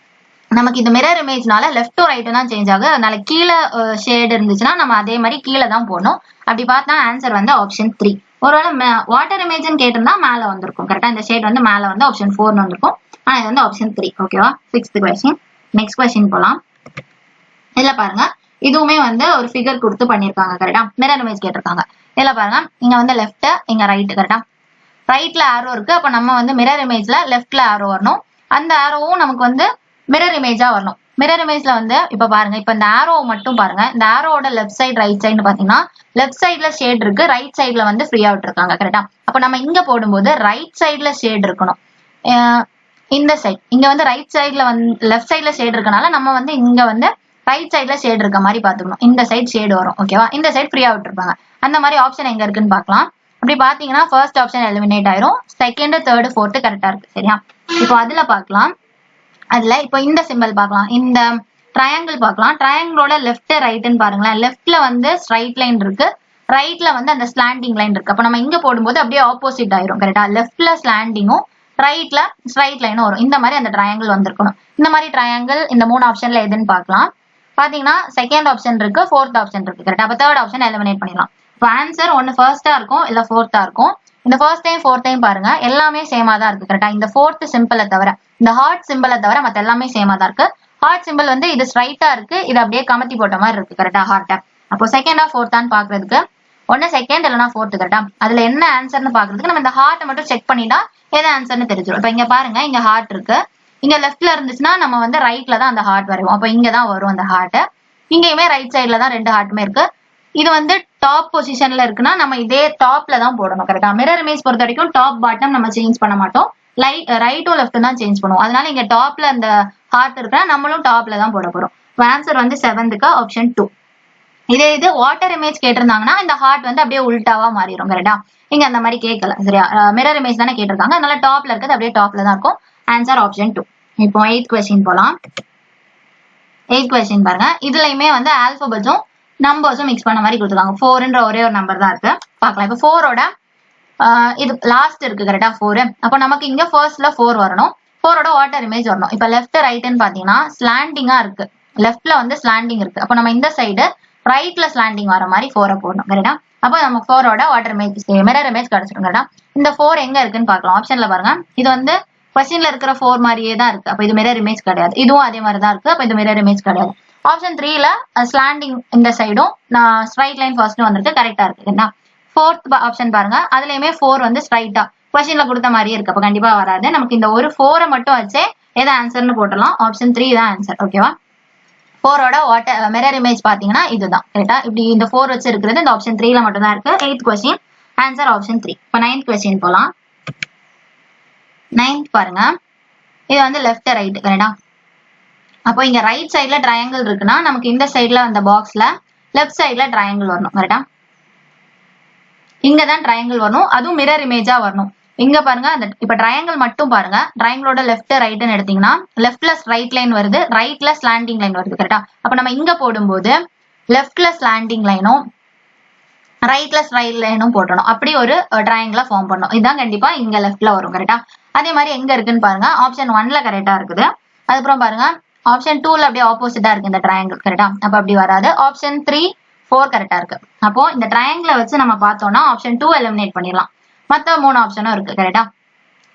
நமக்கு இந்த மிரர் இமேஜ்னால லெஃப்ட் ரைட்டும் தான் சேஞ்ச் ஆகுது. அதனால கீழே ஷேட் இருந்துச்சுன்னா நம்ம அதே மாதிரி கீழே தான் போடணும். அப்படி பார்த்தா ஆன்சர் வந்து ஆப்ஷன் 3. ஒருவேளை வாட்டர் இமேஜ்னு கேட்டிருந்தா மேல வந்திருக்கும் கரெக்டா. இந்த ஷேட் வந்து மேல வந்து ஆப்ஷன் 4 வந்திருக்கும். ஆனா இது வந்து ஆப்ஷன் 3. ஓகேவா. 6th question. நெக்ஸ்ட் கொஸ்டின் போலாம். இதுல பாருங்க இதுவுமே வந்து ஒரு ஃபிகர் கொடுத்து பண்ணிருக்காங்க கரெக்டா. மிரர் இமேஜ் கேட்டிருக்காங்க. இதுல பாருங்க இங்க வந்து லெஃப்ட், இங்க ரைட் கரெக்டா. ரைட்ல ஆரோ இருக்கு, அப்ப நம்ம வந்து மிரர் இமேஜ்ல லெஃப்ட்ல ஆரோ வரணும். அந்த ஆரோவும் நமக்கு வந்து மிரர் இமேஜா வரணும். மிரர் இமேஜ்ல வந்து இப்ப பாருங்க, இப்ப இந்த ஆரோ மட்டும் பாருங்க. இந்த ஆரோட லெஃப்ட் சைடு ரைட் சைடு பாத்தீங்கன்னா லெஃப்ட் சைட்ல ஷேட் இருக்கு, ரைட் சைட்ல வந்து ஃப்ரீயா விட்டுருக்காங்க கரெக்டா. அப்ப நம்ம இங்க போடும்போது ரைட் சைட்ல ஷேட் இருக்கணும். இந்த சைட் இங்க வந்து ரைட் சைட்ல வந்து லெஃப்ட் சைட்ல ஷேட் இருக்கனால நம்ம வந்து இங்க வந்து ரைட் சைட்ல ஷேட் இருக்க மாதிரி பாத்துக்கணும். இந்த சைட் ஷேட் வரும் ஓகேவா. இந்த சைட் ஃப்ரீயா விட்டுருப்பாங்க. அந்த மாதிரி ஆப்ஷன் எங்க இருக்குன்னு பாக்கலாம். அப்படி பாத்தீங்கன்னா ஃபர்ஸ்ட் ஆப்ஷன் எலிமினேட் ஆயிரும், செகண்ட், தேர்ட், ஃபோர்த் கரெக்டா இருக்கு சரியா. இப்போ அதுல பாக்கலாம். அதுல இப்போ இந்த சிம்பிள் பார்க்கலாம், இந்த ட்ரையாங்கிள் பார்க்கலாம். ட்ரையாங்கிளோட லெஃப்ட் ரைட்னு பாருங்களேன். லெஃப்ட்ல வந்து ஸ்ட்ரைட் லைன் இருக்கு, ரைட்ல வந்து அந்த ஸ்லாண்டிங் லைன் இருக்கு. அப்ப நம்ம இங்க போடும்போது அப்படியே ஆப்போசிட் ஆயிரும் கரெக்டா. லெஃப்ட்ல ஸ்லாண்டிங்கும் ரைட்ல ஸ்ட்ரைட் லைனும் வரும். இந்த மாதிரி அந்த ட்ரையாங்கிள் வந்திருக்கணும். இந்த மாதிரி ட்ரையாங்கிள் இந்த 3 ஆப்ஷன்ல எதுன்னு பார்க்கலாம். பாத்தீங்கன்னா செகண்ட் ஆப்ஷன் இருக்கு, ஃபோர்த் ஆப்ஷன் இருக்கு கரெக்டா. அப்ப தேர்ட் ஆப்ஷன் எலிமினேட் பண்ணிடலாம். இப்போ ஆன்சர் ஒன்னு ஃபர்ஸ்டா இருக்கும் இல்ல ஃபோர்த்தா இருக்கும். இந்த ஃபர்ஸ்ட் டைம் ஃபோர்த் டைம் பாருங்க எல்லாமே சேமா தான் இருக்கு கரெக்டா. இந்த ஃபோர்த் சிம்பிளை தவிர, இந்த ஹார்ட் சிம்பிளை தவிர மத்த எல்லாமே சேமா தான் இருக்கு. ஹார்ட் சிம்பிள் வந்து இது ஸ்ட்ரைட்டா இருக்கு, இது அப்படியே கமத்தி போட்ட மாதிரி இருக்கு கரெக்டா ஹார்ட்ட. அப்போ செகண்டா ஃபோர்த்தான்னு பாக்குறதுக்கு ஒன்னு செகண்ட் இல்லைன்னா ஃபோர்த் கரெக்டா. அதுல என்ன ஆன்சர்னு பாக்குறதுக்கு நம்ம இந்த ஹார்ட்டை மட்டும் செக் பண்ணிட்டா எது ஆன்சர்னு தெரிஞ்சிடும். இப்ப இங்க பாருங்க இங்க ஹார்ட் இருக்கு, இங்க லெஃப்ட்ல இருந்துச்சுன்னா நம்ம வந்து ரைட்ல தான் அந்த ஹார்ட் வரைவோம். அப்ப இங்கதான் வரும் அந்த ஹார்ட். இங்கேயுமே ரைட் சைட்ல தான் ரெண்டு ஹார்ட்டுமே இருக்கு. இது வந்து டாப் பொசிஷன்ல இருக்குன்னா நம்ம இதே டாப்ல தான் போடணும் கரெக்டா. மிரர் இமேஜ் பொறுத்த வரைக்கும் டாப் பாட்டம் நம்ம சேஞ்ச் பண்ண மாட்டோம், ரைட்டும் லெஃப்ட்டும் தான் சேஞ்ச் பண்ணுவோம். அதனால இங்க டாப்ல அந்த ஹார்ட் இருக்குன்னா நம்மளும் டாப்ல தான் போட போறோம். ஆன்சர் வந்து 7th ஆப்ஷன் 2. இதே இது வாட்டர் இமேஜ் கேட்டிருந்தாங்கன்னா இந்த ஹார்ட் வந்து அப்படியே உல்டாவா மாறிடும் கரெக்டா. இங்க அந்த மாதிரி கேட்கல சரியா. மிரர் இமேஜ் தானே கேட்டிருக்காங்க, அதனால டாப்ல இருக்கிறது அப்படியே டாப்ல தான் இருக்கும். Answer option 2. இப்போ 8th கொஸ்டின் போலாம். 8th கொஸ்டின் பாருங்க. இதுலயுமே வந்து ஆல்பபெட்ஸும் நம்பர்ஸும் மிக்ஸ் பண்ண மாதிரி கொடுத்துருக்காங்க. 4ன்ற ஒரே ஒரு நம்பர் தான் இருக்கு பாக்கலாம். இப்போ 4ஓட இது லாஸ்ட் இருக்கு கரெக்டா 4. அப்போ நமக்கு இங்க ஃபர்ஸ்ட்ல 4 வரணும். 4ஓட வாட்டர் இமேஜ் வரணும். இப்ப லெஃப்ட் ரைட்னு பாத்தீங்கன்னா ஸ்லாண்டிங்கா இருக்கு, லெஃப்ட்ல வந்து ஸ்லாண்டிங் இருக்கு. அப்போ நம்ம இந்த சைடு ரைட்ல ஸ்லாண்டிங் வர மாதிரி 4 போடணும் கரெக்டா. அப்போ நம்ம 4ஓட வாட்டர் இமேஜ் மிரர் இமேஜ் கிடைச்சிடும் கரெக்டா. இந்த 4 எங்க இருக்குன்னு பாக்கலாம். ஆப்ஷன்ல பாருங்க. இது வந்து கொஸ்டின்ல இருக்கிற 4 மாதிரியே தான் இருக்கு. அப்ப இது மிரர் இமேஜ் கிடையாது. இதுவும் அதே மாதிரி தான் இருக்கு. அப்ப இது மிரர் இமேஜ் கிடையாது. ஆப்ஷன் 3ல ஸ்லாண்டிங் இந்த சைடும் ஸ்ட்ரைட் லைன் ஃபர்ஸ்ட் வந்துட்டு கரெக்டா இருக்கு. ஃபோர்த் ஆப்ஷன் பாருங்க. அதுலயுமே 4 வந்து ஸ்ட்ரைட்டா கொஸ்டின்ல கொடுத்த மாதிரியே இருக்கு. அப்ப கண்டிப்பா வராது. நமக்கு இந்த ஒரு 4 மட்டும் வச்சே எதை ஆன்சர்னு போட்டலாம். ஆப்ஷன் 3 தான் ஆன்சர் ஓகேவா. 4ஓட மிரர் இமேஜ் பாத்தீங்கன்னா இதுதான் கரெக்டா. இப்படி இந்த 4 வச்சு இருக்கிறது இந்த ஆப்ஷன் 3ல மட்டும் தான் இருக்கு. 8th question answer option 3. இப்போ 9th கொஸ்டின் போலாம். 9th பாருங்க, இது வந்து லெஃப்ட் ரைட் கரெக்டா. அப்போ இங்க ரைட் சைடுல ட்ரையாங்கிள் இருக்குன்னா நமக்கு இந்த சைடுல அந்த பாக்ஸ்ல லெஃப்ட் சைடுல ட்ரையாங்கிள் வரணும் கரெக்டா. இங்க தான் ட்ரையாங்கிள் வரணும், அதுவும் மிரர் இமேஜா வரணும். இங்க பாருங்க, அந்த இப்ப ட்ரையாங்கிள் மட்டும் பாருங்க, ட்ரையாங்கிளோட லெஃப்ட் ரைட்னு எடுத்தீங்கன்னா லெஃப்ட்ல ஸ்ட்ரைட் லைன் வருது, ரைட்ல ஸ்லாண்டிங் லைன் வருது கரெக்டா. அப்ப நம்ம இங்க போடும்போது லெஃப்ட்ல ஸ்லாண்டிங் லைனும் ரைட்ல ஸ்ட்ரைட் லைனும் போட்டணும், அப்படி ஒரு ட்ரையாங்கிளா ஃபார்ம் பண்ணணும். இதுதான் கண்டிப்பா இங்க லெஃப்ட்ல வரும் கரெக்டா. அதே மாதிரி எங்க இருக்குன்னு பாருங்க, ஆப்ஷன் 1ல கரெக்டா இருக்குது. அதுக்கப்புறம் பாருங்க ஆப்ஷன் 2ல அப்படியே ஆப்போசிட்டா இருக்கு இந்த ட்ரையாங்கிள் கரெக்டா. அப்ப அப்படி வராது. ஆப்ஷன் 3 4 கரெக்டா இருக்கு. அப்போ இந்த ட்ரையாங்கிளை வச்சு நம்ம பார்த்தோம்னா ஆப்ஷன் 2 எலிமினேட் பண்ணிடலாம். மத்த 3 ஆப்ஷனும் இருக்கு கரெக்டா.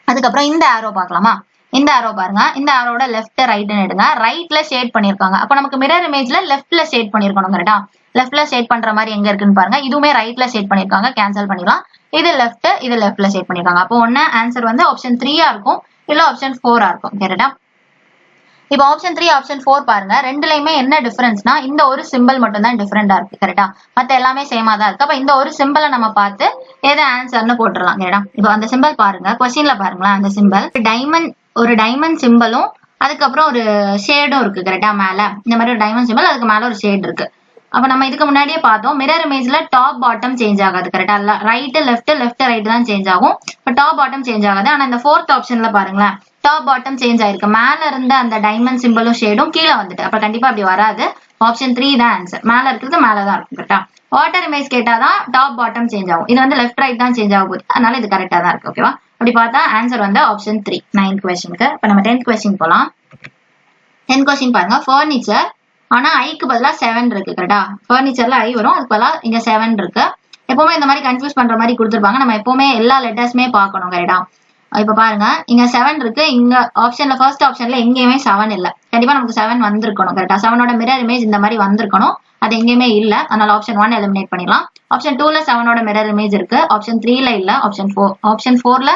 அதுக்கப்புறம் இந்த ஆரோ பார்க்கலாமா. இந்த ஆரோ பாருங்க, இந்த ஆரோட லெஃப்ட் ரைட்னு எடுங்க, ரைட்ல ஷேட் பண்ணிருக்காங்க. அப்ப நமக்கு மிரர் இமேஜ்ல லெஃப்ட்ல ஷேட் பண்ணிருக்கணும் கரெக்டா. லெஃப்ட்ல ஷேட் பண்ற மாதிரி எங்க இருக்குன்னு பாருங்க, இதுவுமே ரைட்ல ஷேட் பண்ணிருக்காங்க, கேன்சல் பண்ணிடலாம். இது லெஃப்ட், இது லெஃப்ட்ல ஷேட் பண்ணிருக்காங்க. அப்போ ஒன்னு ஆன்சர் வந்து ஆப்ஷன் 3ஆ இருக்கும், இல்ல ஆப்ஷன் 4ஆ இருக்கும் கரெக்டா. இப்போ ஆப்ஷன் 3 ஆப்ஷன் 4 பாருங்க, ரெண்டுலயுமே என்ன டிஃபரன்ஸ்னா இந்த ஒரு சிம்பிள் மட்டும் தான் டிஃபரெண்டா இருக்கு கரெக்டா. மத்த எல்லாமே சேமா தான் இருக்கு. அப்ப இந்த ஒரு சிம்பிளை நம்ம பார்த்து எது ஆன்சர்னு போட்டுடலாம் கரெக்டா. இப்போ அந்த சிம்பிள் பாருங்க, கொஸ்டின்ல பாருங்களேன், அந்த சிம்பிள் ஒரு டைமண்ட் சிம்பிளும் அதுக்கப்புறம் ஒரு ஷேடும் இருக்கு கரெக்டா. மேல இந்த மாதிரி ஒரு டைமண்ட் சிம்பிள், அதுக்கு மேல ஒரு ஷேட் இருக்கு. அப்ப நம்ம இதுக்கு முன்னாடியே பார்த்தோம், மிரர் இமேஜ்ல டாப் பாட்டம் சேஞ்ச் ஆகாது கரெக்டா. ரைட் லெஃப்ட் ரைட் தான் சேஞ்ச் ஆகும், டாப் பாட்டம் சேஞ்ச் ஆகாது. ஆனா இந்த 4th ஆப்ஷன்ல பாருங்களேன், டாப் பாட்டம் சேஞ்ச் ஆயிருக்கு, மேல இருந்த அந்த டைமண்ட் சிம்பிளும் ஷேடும் கீழே வந்துட்டு. அப்ப கண்டிப்பா அப்படி வராது. ஆப்ஷன் 3 தான் ஆன்சர். மேல இருக்கிறது மேலதான் இருக்கும் கரெக்டா. வாட்டர் இமேஜ் கேட்டாதான் டாப் பாட்டம் சேஞ்ச் ஆகும், இது வந்து லெஃப்ட் ரைட் தான் சேஞ்ச் ஆக போகுது, அதனால இது கரெக்டா தான் இருக்கு ஓகேவா. அப்படி பார்த்தா ஆன்சர் வந்து ஆப்ஷன் 3 9th கொஸ்டினுக்கு. இப்ப நம்ம 10th கொஸ்டின் போலாம். 10th கொஸ்டின் பாருங்க, ஃபர்னிச்சர் ஆனா ஐக்கு பதிலா 7 இருக்கு கரெக்டா. ஃபர்னிச்சர்ல ஐ வரும், அதுக்கு பதிலா இங்க 7 இருக்கு. எப்பவுமே இந்த மாதிரி கன்ஃபியூஸ் பண்ற மாதிரி கொடுத்துருப்பாங்க, நம்ம எப்பவுமே எல்லா லெட்டர்ஸுமே பார்க்கணும் கரெக்டா. இப்ப பாருங்க, இங்க 7 இருக்கு, இங்க ஆப்ஷன்ல ஃபர்ஸ்ட் ஆப்ஷன்ல எங்கேயுமே 7 இல்ல. கண்டிப்பா நமக்கு 7 வந்திருக்கணும் கரெக்டா. 7ஓட மிரர் இமேஜ் இந்த மாதிரி வந்திருக்கணும், அது எங்கேயுமே இல்ல, அதனால ஆப்ஷன் 1 எலிமினேட் பண்ணிடலாம். ஆப்ஷன் 2ல 7ஓட மிரர் இமேஜ் இருக்கு, ஆப்ஷன் 3ல இல்ல, ஆப்ஷன் 4ல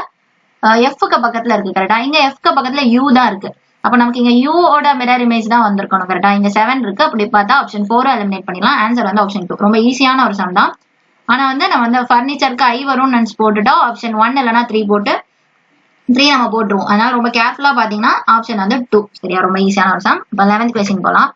எஃப்க்கு பக்கத்துல இருக்கு கரெக்டா. இங்க எஃப்க்கு பக்கத்துல யூ தான் இருக்கு, அப்ப நமக்கு இங்க யூ ஓட மிரர் இமேஜ் தான் வந்திருக்கணும் கரெக்டா. இங்க 7 இருக்கு, அப்படி பார்த்தா ஆப்ஷன் 4 எலிமினேட் பண்ணிடலாம். ஆன்சர் வந்து ஆப்ஷன் 2. ரொம்ப ஈஸியான ஒரு சம் தான். ஆனா வந்து நம்ம வந்து ஃபர்னிச்சருக்கு ஐ வரும்னு நினைச்சு போட்டுட்டோம், ஆப்ஷன் 1 இல்லைன்னா 3 போட்டு 3 நம்ம போட்டுருவோம். அதனால ரொம்ப கேர்ஃபுல்லா பாத்தீங்கன்னா ஆப்ஷன் வந்து 2 சரியா. ரொம்ப ஈஸியான ஒரு சம். இப்போ 11th கொஸ்டின் போலாம்.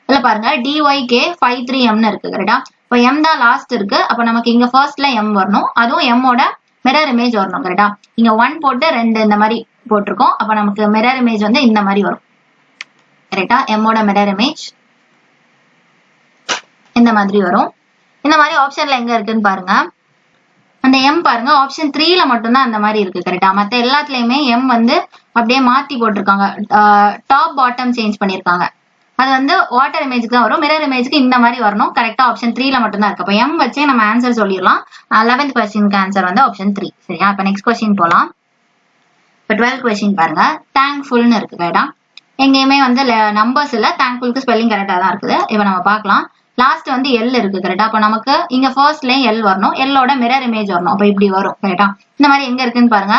இல்ல பாருங்க, DYK53M இருக்கு கரெக்டா. இப்போ எம் தான் லாஸ்ட் இருக்கு, அப்ப நமக்கு இங்க ஃபர்ஸ்ட்ல எம் வரணும், அதுவும் எம்மோட மிரர் இமேஜ் வரணும் கரெக்டா. இங்க 1 போட்டு 2 இந்த மாதிரி போட்டிருக்கோம், அப்ப நமக்கு மிரர் இமேஜ் வந்து இந்த மாதிரி வரும் கரெக்டா. எம்மோட மிரர் இமேஜ் இந்த மாதிரி வரும். இந்த மாதிரி ஆப்ஷன்ல எங்க இருக்குன்னு பாருங்க, அந்த எம் பாருங்க ஆப்ஷன் 3ல மட்டும்தான் அந்த மாதிரி இருக்கு கரெக்டா. மத்த எல்லாத்துலயுமே எம் வந்து அப்படியே மாத்தி போட்டிருக்காங்க, டாப் பாட்டம் சேஞ்ச் பண்ணிருக்காங்க. அது வந்து வாட்டர் இமேஜுக்கு தான் வரும், மிரர் இமேஜுக்கு இந்த மாதிரி வரணும் கரெக்டா. ஆப்ஷன் 3ல மட்டும் தான் இருக்கு. அப்ப எம் வச்சே நம்ம ஆன்சர் சொல்லிடலாம். 11th கொஸ்டினுக்கு ஆன்சர் வந்து ஆப்ஷன் 3 சரியா. இப்ப நெக்ஸ்ட் கொஸ்டின் போலாம். இப்ப 12th கொஸ்டின் பாருங்க, தேங்க்ஃபுல்னு இருக்கு கரெக்டா. எங்கேயுமே வந்து நம்பர்ஸ் இல்ல, தேங்க்ஃபுல்க்கு ஸ்பெல்லிங் கரெக்டா தான் இருக்குது. இப்ப நம்ம பார்க்கலாம், லாஸ்ட் வந்து எல் இருக்கு கரெக்டா. அப்ப நமக்கு இங்க ஃபர்ஸ்ட்லயும் எல் வரணும், எல்லோட மிரர் இமேஜ் வரணும், அப்ப இப்படி வரும் கரெக்டா. இந்த மாதிரி எங்க இருக்குன்னு பாருங்க,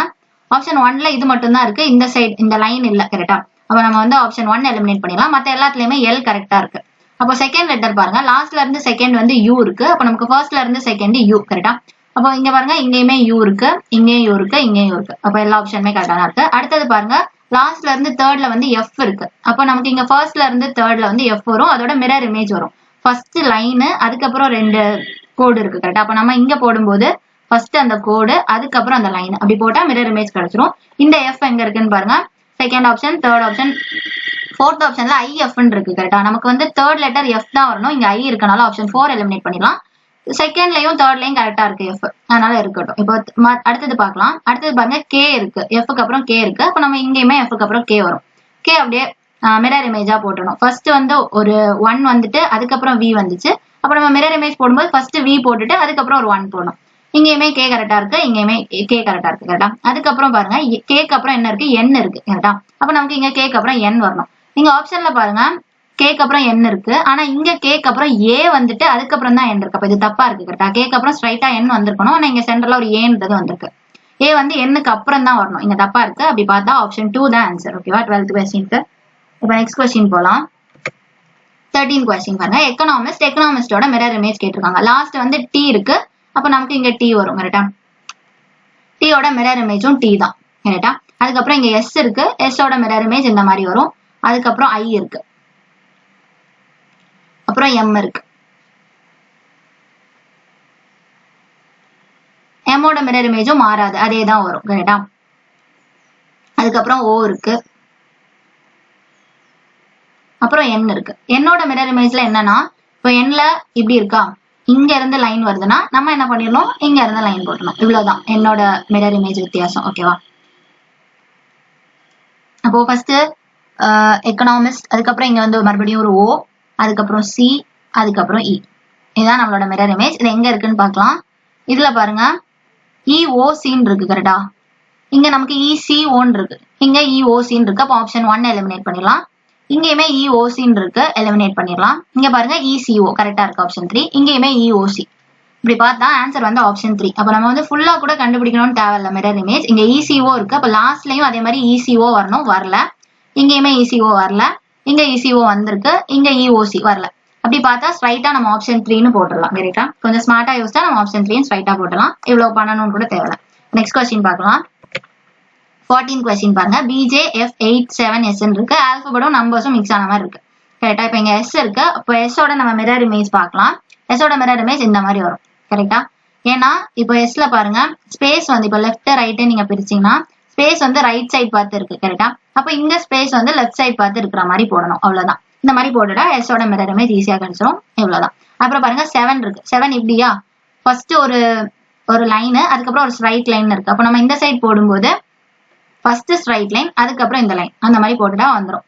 ஆப்ஷன் 1ல இது மட்டும் தான் இருக்கு, இந்த சைடு இந்த லைன் இல்ல கரெக்டா. அப்ப நம்ம வந்து ஆப்ஷன் 1 எலிமினேட் பண்ணிடலாம். மத்த எல்லாத்துலயுமே எல் கரெக்டா இருக்கு. அப்போ செகண்ட் லெட்டர் பாருங்க, லாஸ்ட்ல இருந்து செகண்ட் வந்து யூ இருக்கு, அப்ப நமக்கு ஃபர்ஸ்ட்ல இருந்து செகண்ட் யூ கரெக்டா. அப்போ இங்க பாருங்க, இங்கேயுமே யூ இருக்கு, இங்கேயும் யூ இருக்கு, இங்கேயும் இருக்கு, அப்ப எல்லா ஆப்ஷனுமே கரெக்டா தான் இருக்கு. அடுத்தது பாருங்க, லாஸ்ட்ல இருந்து தேர்ட்ல வந்து எஃப் இருக்கு, அப்போ நமக்கு இங்க ஃபர்ஸ்ட்ல இருந்து தேர்ட்ல வந்து எஃப் வரும், அதோட மிரர் இமேஜ் வரும். ஃபர்ஸ்ட் லைனு, அதுக்கப்புறம் 2 கோடு இருக்கு கரெக்டா. அப்ப நம்ம இங்க போடும்போது ஃபர்ஸ்ட் அந்த கோடு, அதுக்கப்புறம் அந்த லைன், அப்படி போட்டா மிரர் இமேஜ் கிடைச்சிரும். இந்த எஃப் எங்க இருக்குன்னு பாருங்க, second option, third option, 4th ஆப்ஷன்ல IF இருக்கு கரெக்டா. நமக்கு வந்து தேர்ட் லெட்டர் எஃப் தான் வரணும், இங்க ஐ இருக்கனால ஆப்ஷன் 4 எலிமினேட் பண்ணிடலாம். செகண்ட்லயும் தேர்ட்லயும் கரெக்டா இருக்கு எஃப், அதனால இருக்கட்டும். இப்போ அடுத்தது பார்க்கலாம். அடுத்தது பாருங்க, கே இருக்கு, எஃப்க்கு அப்புறம் கே இருக்கு, அப்ப நம்ம இங்கேயுமே எஃப்க்கு அப்புறம் கே வரும். கே அப்படியே மிரர் இமேஜா போட்டணும். ஃபர்ஸ்ட் வந்து ஒரு 1 வந்துட்டு அதுக்கப்புறம் வி வந்துச்சு, அப்ப நம்ம மிரர் இமேஜ் போடும்போது ஃபர்ஸ்ட் வி போட்டுட்டு அதுக்கப்புறம் ஒரு 1 போடணும். இங்கேயுமே கே கரெக்டா இருக்கு, இங்கேயுமே கே கரெக்டா இருக்கு கரெக்டா. அதுக்கப்புறம் பாருங்க, கேக்கு அப்புறம் என்ன இருக்கு, என் இருக்கு கரெக்டா. அப்ப நமக்கு இங்க கேக்கு அப்புறம் என் வரணும். நீங்க ஆப்ஷன்ல பாருங்க, கேக்கு அப்புறம் என் இருக்கு, ஆனா இங்க கேக்கு அப்புறம் ஏ வந்துட்டு அதுக்கப்புறம் தான் என் இருக்கு, அப்ப இது தப்பா இருக்கு கரெக்டா. கேக்கு அப்புறம் ஸ்ட்ரைட்டா என் வந்திருக்கணும், ஆனா இங்க சென்டர்ல ஒரு ஏன்றது வந்திருக்கு. ஏ வந்து எண்ணுக்கு அப்புறம் தான் வரணும், இங்க தப்பா இருக்கு. அப்படி பார்த்தா ஆப்ஷன் 2 தான் ஆன்சர் ஓகேவா 12th கொஸ்டினுக்கு. இப்ப நெக்ஸ்ட் கொஸ்டின் போலாம். 13 கொஸ்டின் பாருங்க. எக்கனாமிஸ்டோட மிரர் இமேஜ் கேட்டிருக்காங்க. லாஸ்ட் வந்து டி இருக்கு, அப்ப நமக்கு இங்க டி வரும் கரெக்டா. டீயோட மிரர் இமேஜும் டி தான் கரெக்டா. அதுக்கப்புறம் இங்க எஸ் இருக்கு, எஸ் ஓட மிரர் இமேஜ் இந்த மாதிரி வரும். அதுக்கப்புறம் ஐ இருக்கு, அப்புறம் எம் இருக்கு. எம்மோட மிரர் இமேஜும் மாறாது, அதே தான் வரும் கரெக்டா. அதுக்கப்புறம் ஓ இருக்கு, அப்புறம் என் இருக்கு. என்னோட மிரர் இமேஜ்ல என்னன்னா, இப்போ என்ல இப்படி இருக்கா, இங்க இருந்து லைன் வருதுன்னா நம்ம என்ன பண்ணிடணும், இங்க இருந்து லைன் போட்டணும். இவ்வளவுதான் என்னோட மிரர் இமேஜ் வித்தியாசம். ஓகேவா. அப்போ ஃபர்ஸ்ட் எக்கனாமிஸ்ட், அதுக்கப்புறம் இங்க வந்து மறுபடியும் ஒரு ஓ, அதுக்கப்புறம் சி, அதுக்கப்புறம் இ. இதுதான் நம்மளோட மிரர் இமேஜ். இது எங்க இருக்குன்னு பார்க்கலாம். இதுல பாருங்க இஓசின்னு இருக்கு கரெக்டா. இங்க நமக்கு இசிஓன்னு இருக்கு, இங்க இஓசின்னு இருக்கு. அப்போ ஆப்ஷன் 1 எலிமினேட் பண்ணிடலாம். இங்கேயுமே இஓசின்னு இருக்கு, எலிமினேட் பண்ணிடலாம். இங்க பாருங்க இசிஓ கரெக்டா இருக்கு, ஆப்ஷன் 3. இங்கேயுமே இஓசி. இப்படி பார்த்தா ஆன்சர் வந்து ஆப்ஷன் 3. அப்ப நம்ம வந்து ஃபுல்லா கூட கண்டுபிடிக்கணும்னு தேவையில்ல மிரர் இமேஜ். இங்க இசிஓ இருக்கு, அப்ப லாஸ்ட்லயும் அதே மாதிரி இசிஓ வரணும், வரல. இங்கேயுமே இசிஓ வரல, இங்க இசிஓ வந்திருக்கு, இங்க இஓசி வரல. அப்படி பார்த்தா ஸ்ட்ரைட்டா நம்ம ஆப்ஷன் 3ன்னு போட்டுடலாம். கரெக்டா. கொஞ்சம் ஸ்மார்ட்டா யோசிச்சா நம்ம ஆப்ஷன் 3 ஸ்ட்ரைட்டா போட்டலாம். இவ்வளவு பண்ணணும்னு கூட தேவையில்ல. நெக்ஸ்ட் கொஸ்டின் பார்க்கலாம். 14 கொஸ்டின் பாருங்க. BJF87S இருக்கு, ஆல்பபெட்டும் நம்பர்ஸும் மிக்ஸ் ஆன மாதிரி இருக்கு கரெக்டா. இப்ப இங்க எஸ் இருக்கு, அப்போ எஸ்ஸோட நம்ம மிரர் இமேஜ் பார்க்கலாம். எஸ்ஸோட மிரர் இமேஜ் இந்த மாதிரி வரும் கரெக்டா. ஏன்னா இப்போ எஸ்ல பாருங்க ஸ்பேஸ் வந்து இப்போ லெஃப்ட் ரைட் நீங்க பிரிச்சீங்கன்னா ஸ்பேஸ் வந்து ரைட் சைட் பார்த்து இருக்கு கரெக்டா. அப்ப இங்க ஸ்பேஸ் வந்து லெஃப்ட் சைட் பார்த்து இருக்கிற மாதிரி போடணும், அவ்வளவுதான். இந்த மாதிரி போட்டுட்டா எஸ்ஸோட மிரர் இமேஜ் ஈஸியா கிடைச்சிரும், இவ்வளவுதான். அப்புறம் பாருங்க 7 இருக்கு. 7 இப்படியா, ஃபர்ஸ்ட் ஒரு லைன், அதுக்கப்புறம் ஒரு ஸ்ட்ரைட் லைன் இருக்கு. அப்ப நம்ம இந்த சைட் போடும்போது ஃபர்ஸ்ட் ஸ்ட்ரைட் லைன், அதுக்கப்புறம் இந்த லைன், அந்த மாதிரி போட்டுட்டா வந்துடும்.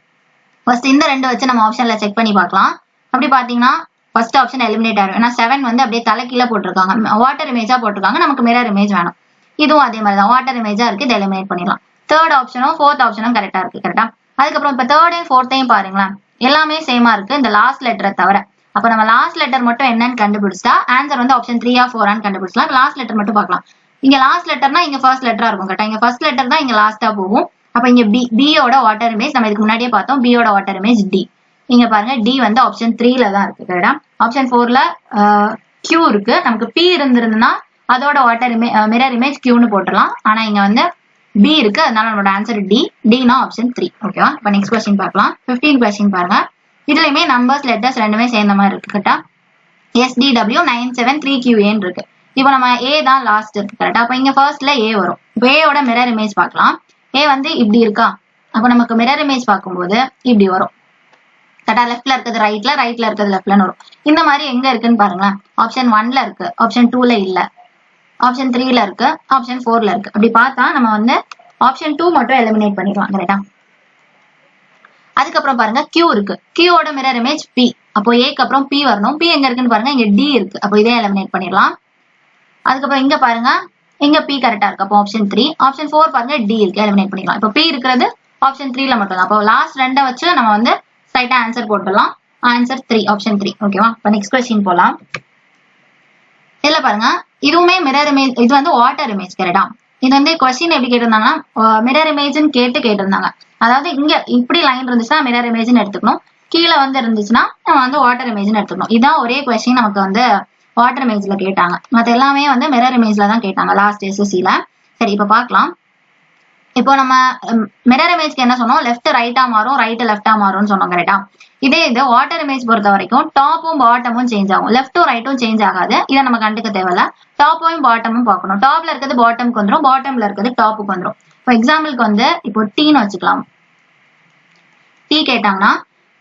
ஃபர்ஸ்ட் இந்த ரெண்டு வச்சு நம்ம ஆப்ஷன்ல செக் பண்ணி பார்க்கலாம். அப்படி பாத்தீங்கன்னா ஃபர்ஸ்ட் ஆப்ஷன் எலிமினேட் ஆகும். ஏன்னா 7 வந்து அப்படியே தலைக்கீழ போட்டிருக்காங்க, வாட்டர் இமேஜா போட்டிருக்காங்க. நமக்கு மிரர் இமேஜ் வேணும். இதுவும் அதே மாதிரி தான் வாட்டர் இமேஜா இருக்கு, இதை எலிமினேட் பண்ணிடலாம். தேர்ட் ஆப்ஷனும் ஃபோர்த் ஆப்ஷனும் கரெக்டா இருக்கு கரெக்டா. அதுக்கப்புறம் இப்ப தேர்டையும் ஃபோர்த்தையும் பாருங்களேன், எல்லாமே சேமா இருக்கு இந்த லாஸ்ட் லெட்டரை தவிர. அப்ப நம்ம லாஸ்ட் லெட்டர் மட்டும் என்னன்னு கண்டுபிடிச்சா ஆன்சர் வந்து ஆப்ஷன் 3 4 கண்டுபிடிச்சலாம். லாஸ்ட் லெட்டர் மட்டும் பார்க்கலாம். இங்க லாஸ்ட் லெட்டர்னா இங்க ஃபர்ஸ்ட் லெட்டரா இருக்கும் கரெக்டா. இங்க ஃபர்ஸ்ட் லெட்டர் தான் இங்க லாஸ்டா போகும். அப்ப இங்க பியோட வாட்டர் இமேஜ் நம்ம இதுக்கு முன்னாடியே பார்த்தோம், பியோட வாட்டர் இமேஜ் டி. இங்க பாருங்க டி வந்து ஆப்ஷன் 3ல தான் இருக்கு கரெக்டா. ஆப்ஷன் 4ல கியூ இருக்கு. நமக்கு பி இருந்திருந்ததுன்னா அதோட வாட்டர் மிரர் இமேஜ் கியூன்னு போட்டுடலாம். ஆனா இங்க வந்து பி இருக்கு, அதனால நம்மளோட ஆன்சர் டி. டினா ஆப்ஷன் 3. ஓகேவா. இப்ப நெக்ஸ்ட் கொஸ்டின் பார்க்கலாம். 15 கொஸ்டின் பாருங்க. இதுலயுமே நம்பர்ஸ் லெட்டர்ஸ் ரெண்டுமே சேர்ந்த மாதிரி இருக்கு கரெக்டா. SDW973QA இருக்கு. இப்போ நம்ம ஏ தான் லாஸ்ட் இருக்கு கரெக்டா. அப்ப இங்க ஃபர்ஸ்ட்ல ஏ வரும். இப்போ ஏயோட மிரர் இமேஜ் பார்க்கலாம். ஏ வந்து இப்படி இருக்கா, அப்ப நமக்கு மிரர் இமேஜ் பார்க்கும்போது இப்படி வரும் கரெக்டா. லெஃப்ட்ல இருக்கிறது ரைட்ல, ரைட்ல இருக்கிறது லெஃப்ட்லன்னு வரும். இந்த மாதிரி எங்க இருக்குன்னு பாருங்களேன். ஆப்ஷன் 1ல இருக்கு, ஆப்ஷன் 2ல இல்ல, ஆப்ஷன் 3ல இருக்கு, ஆப்ஷன் 4ல இருக்கு. அப்படி பார்த்தா நம்ம வந்து ஆப்ஷன் 2 மட்டும் எலிமினேட் பண்ணிக்கலாம் கரெக்டா. அதுக்கப்புறம் பாருங்க கியூ இருக்கு. கியூவோட மிரர் இமேஜ் பி. அப்போ ஏக்கு அப்புறம் பி வரணும். பி எங்க இருக்குன்னு பாருங்க, இங்க டி இருக்கு. அப்போ இதே எலிமினேட் பண்ணிடலாம். அதுக்கப்புறம் இங்க பாருங்க, இங்க பி கரெக்டா இருக்கு. அப்போ ஆப்ஷன் 3. ஆப்ஷன் 4 பாருங்க டி இருக்கு, எலிமினேட் பண்ணிடலாம். இப்போ பி இருக்கிறது ஆப்ஷன் 3ல மட்டும் தான். அப்போ லாஸ்ட் ரெண்டை வச்சு நம்ம வந்து ஸ்ட்ரைட்டா ஆன்சர் போட்டுடலாம். Answer 3, option 3. ஓகேவா. இப்போ நெக்ஸ்ட் கொஸ்டின் போலாம். இதுல பாருங்க இதுவுமே மிரர் இமேஜ், இது வந்து வாட்டர் இமேஜ் கரெக்டா. இது வந்து கொஸ்டின் எப்படி கேட்டிருந்தாங்கன்னா மிரர் இமேஜ்னு கேட்டிருந்தாங்க. அதாவது இங்க இப்படி லைன் இருந்துச்சுன்னா மிரர் இமேஜ்னு எடுத்துக்கணும், கீழே வந்து இருந்துச்சுன்னா நம்ம வந்து வாட்டர் இமேஜ்னு எடுத்துக்கணும். இதான் ஒரே கொஸ்டின் நமக்கு வந்து வாட்டர் இமேஜ்ல கேட்டாங்க. மத்த எல்லாமே வந்து மிரர் இமேஜ்ல தான் கேட்டாங்க லாஸ்ட் எஸ்எஸ்சில. சரி இப்ப பாக்கலாம். இப்போ நம்ம மிரர் இமேஜ்க்கு என்ன சொன்னோம், லெஃப்ட் ரைட்டா மாறும், ரைட் லெஃப்டா மாறும்னு சொன்னோம் கரெக்டா. இதே இது வாட்டர் இமேஜ் பொறுத்த வரைக்கும் டாப்பும் பாட்டமும் சேஞ்ச் ஆகும், லெஃப்டும் ரைட்டும் சேஞ்ச் ஆகாது. இதை நம்ம கண்டுக்க தேவையில்ல. டாப்பையும் பாட்டமும் பார்க்கணும். டாப்ல இருக்கிறது பாட்டமுக்கு வந்துடும், பாட்டம்ல இருக்கிறது டாப்புக்கு வந்துடும். இப்போ எக்ஸாம்பிளுக்கு வந்து இப்போ டீன்னு வச்சுக்கலாம். டீ கேட்டாங்கன்னா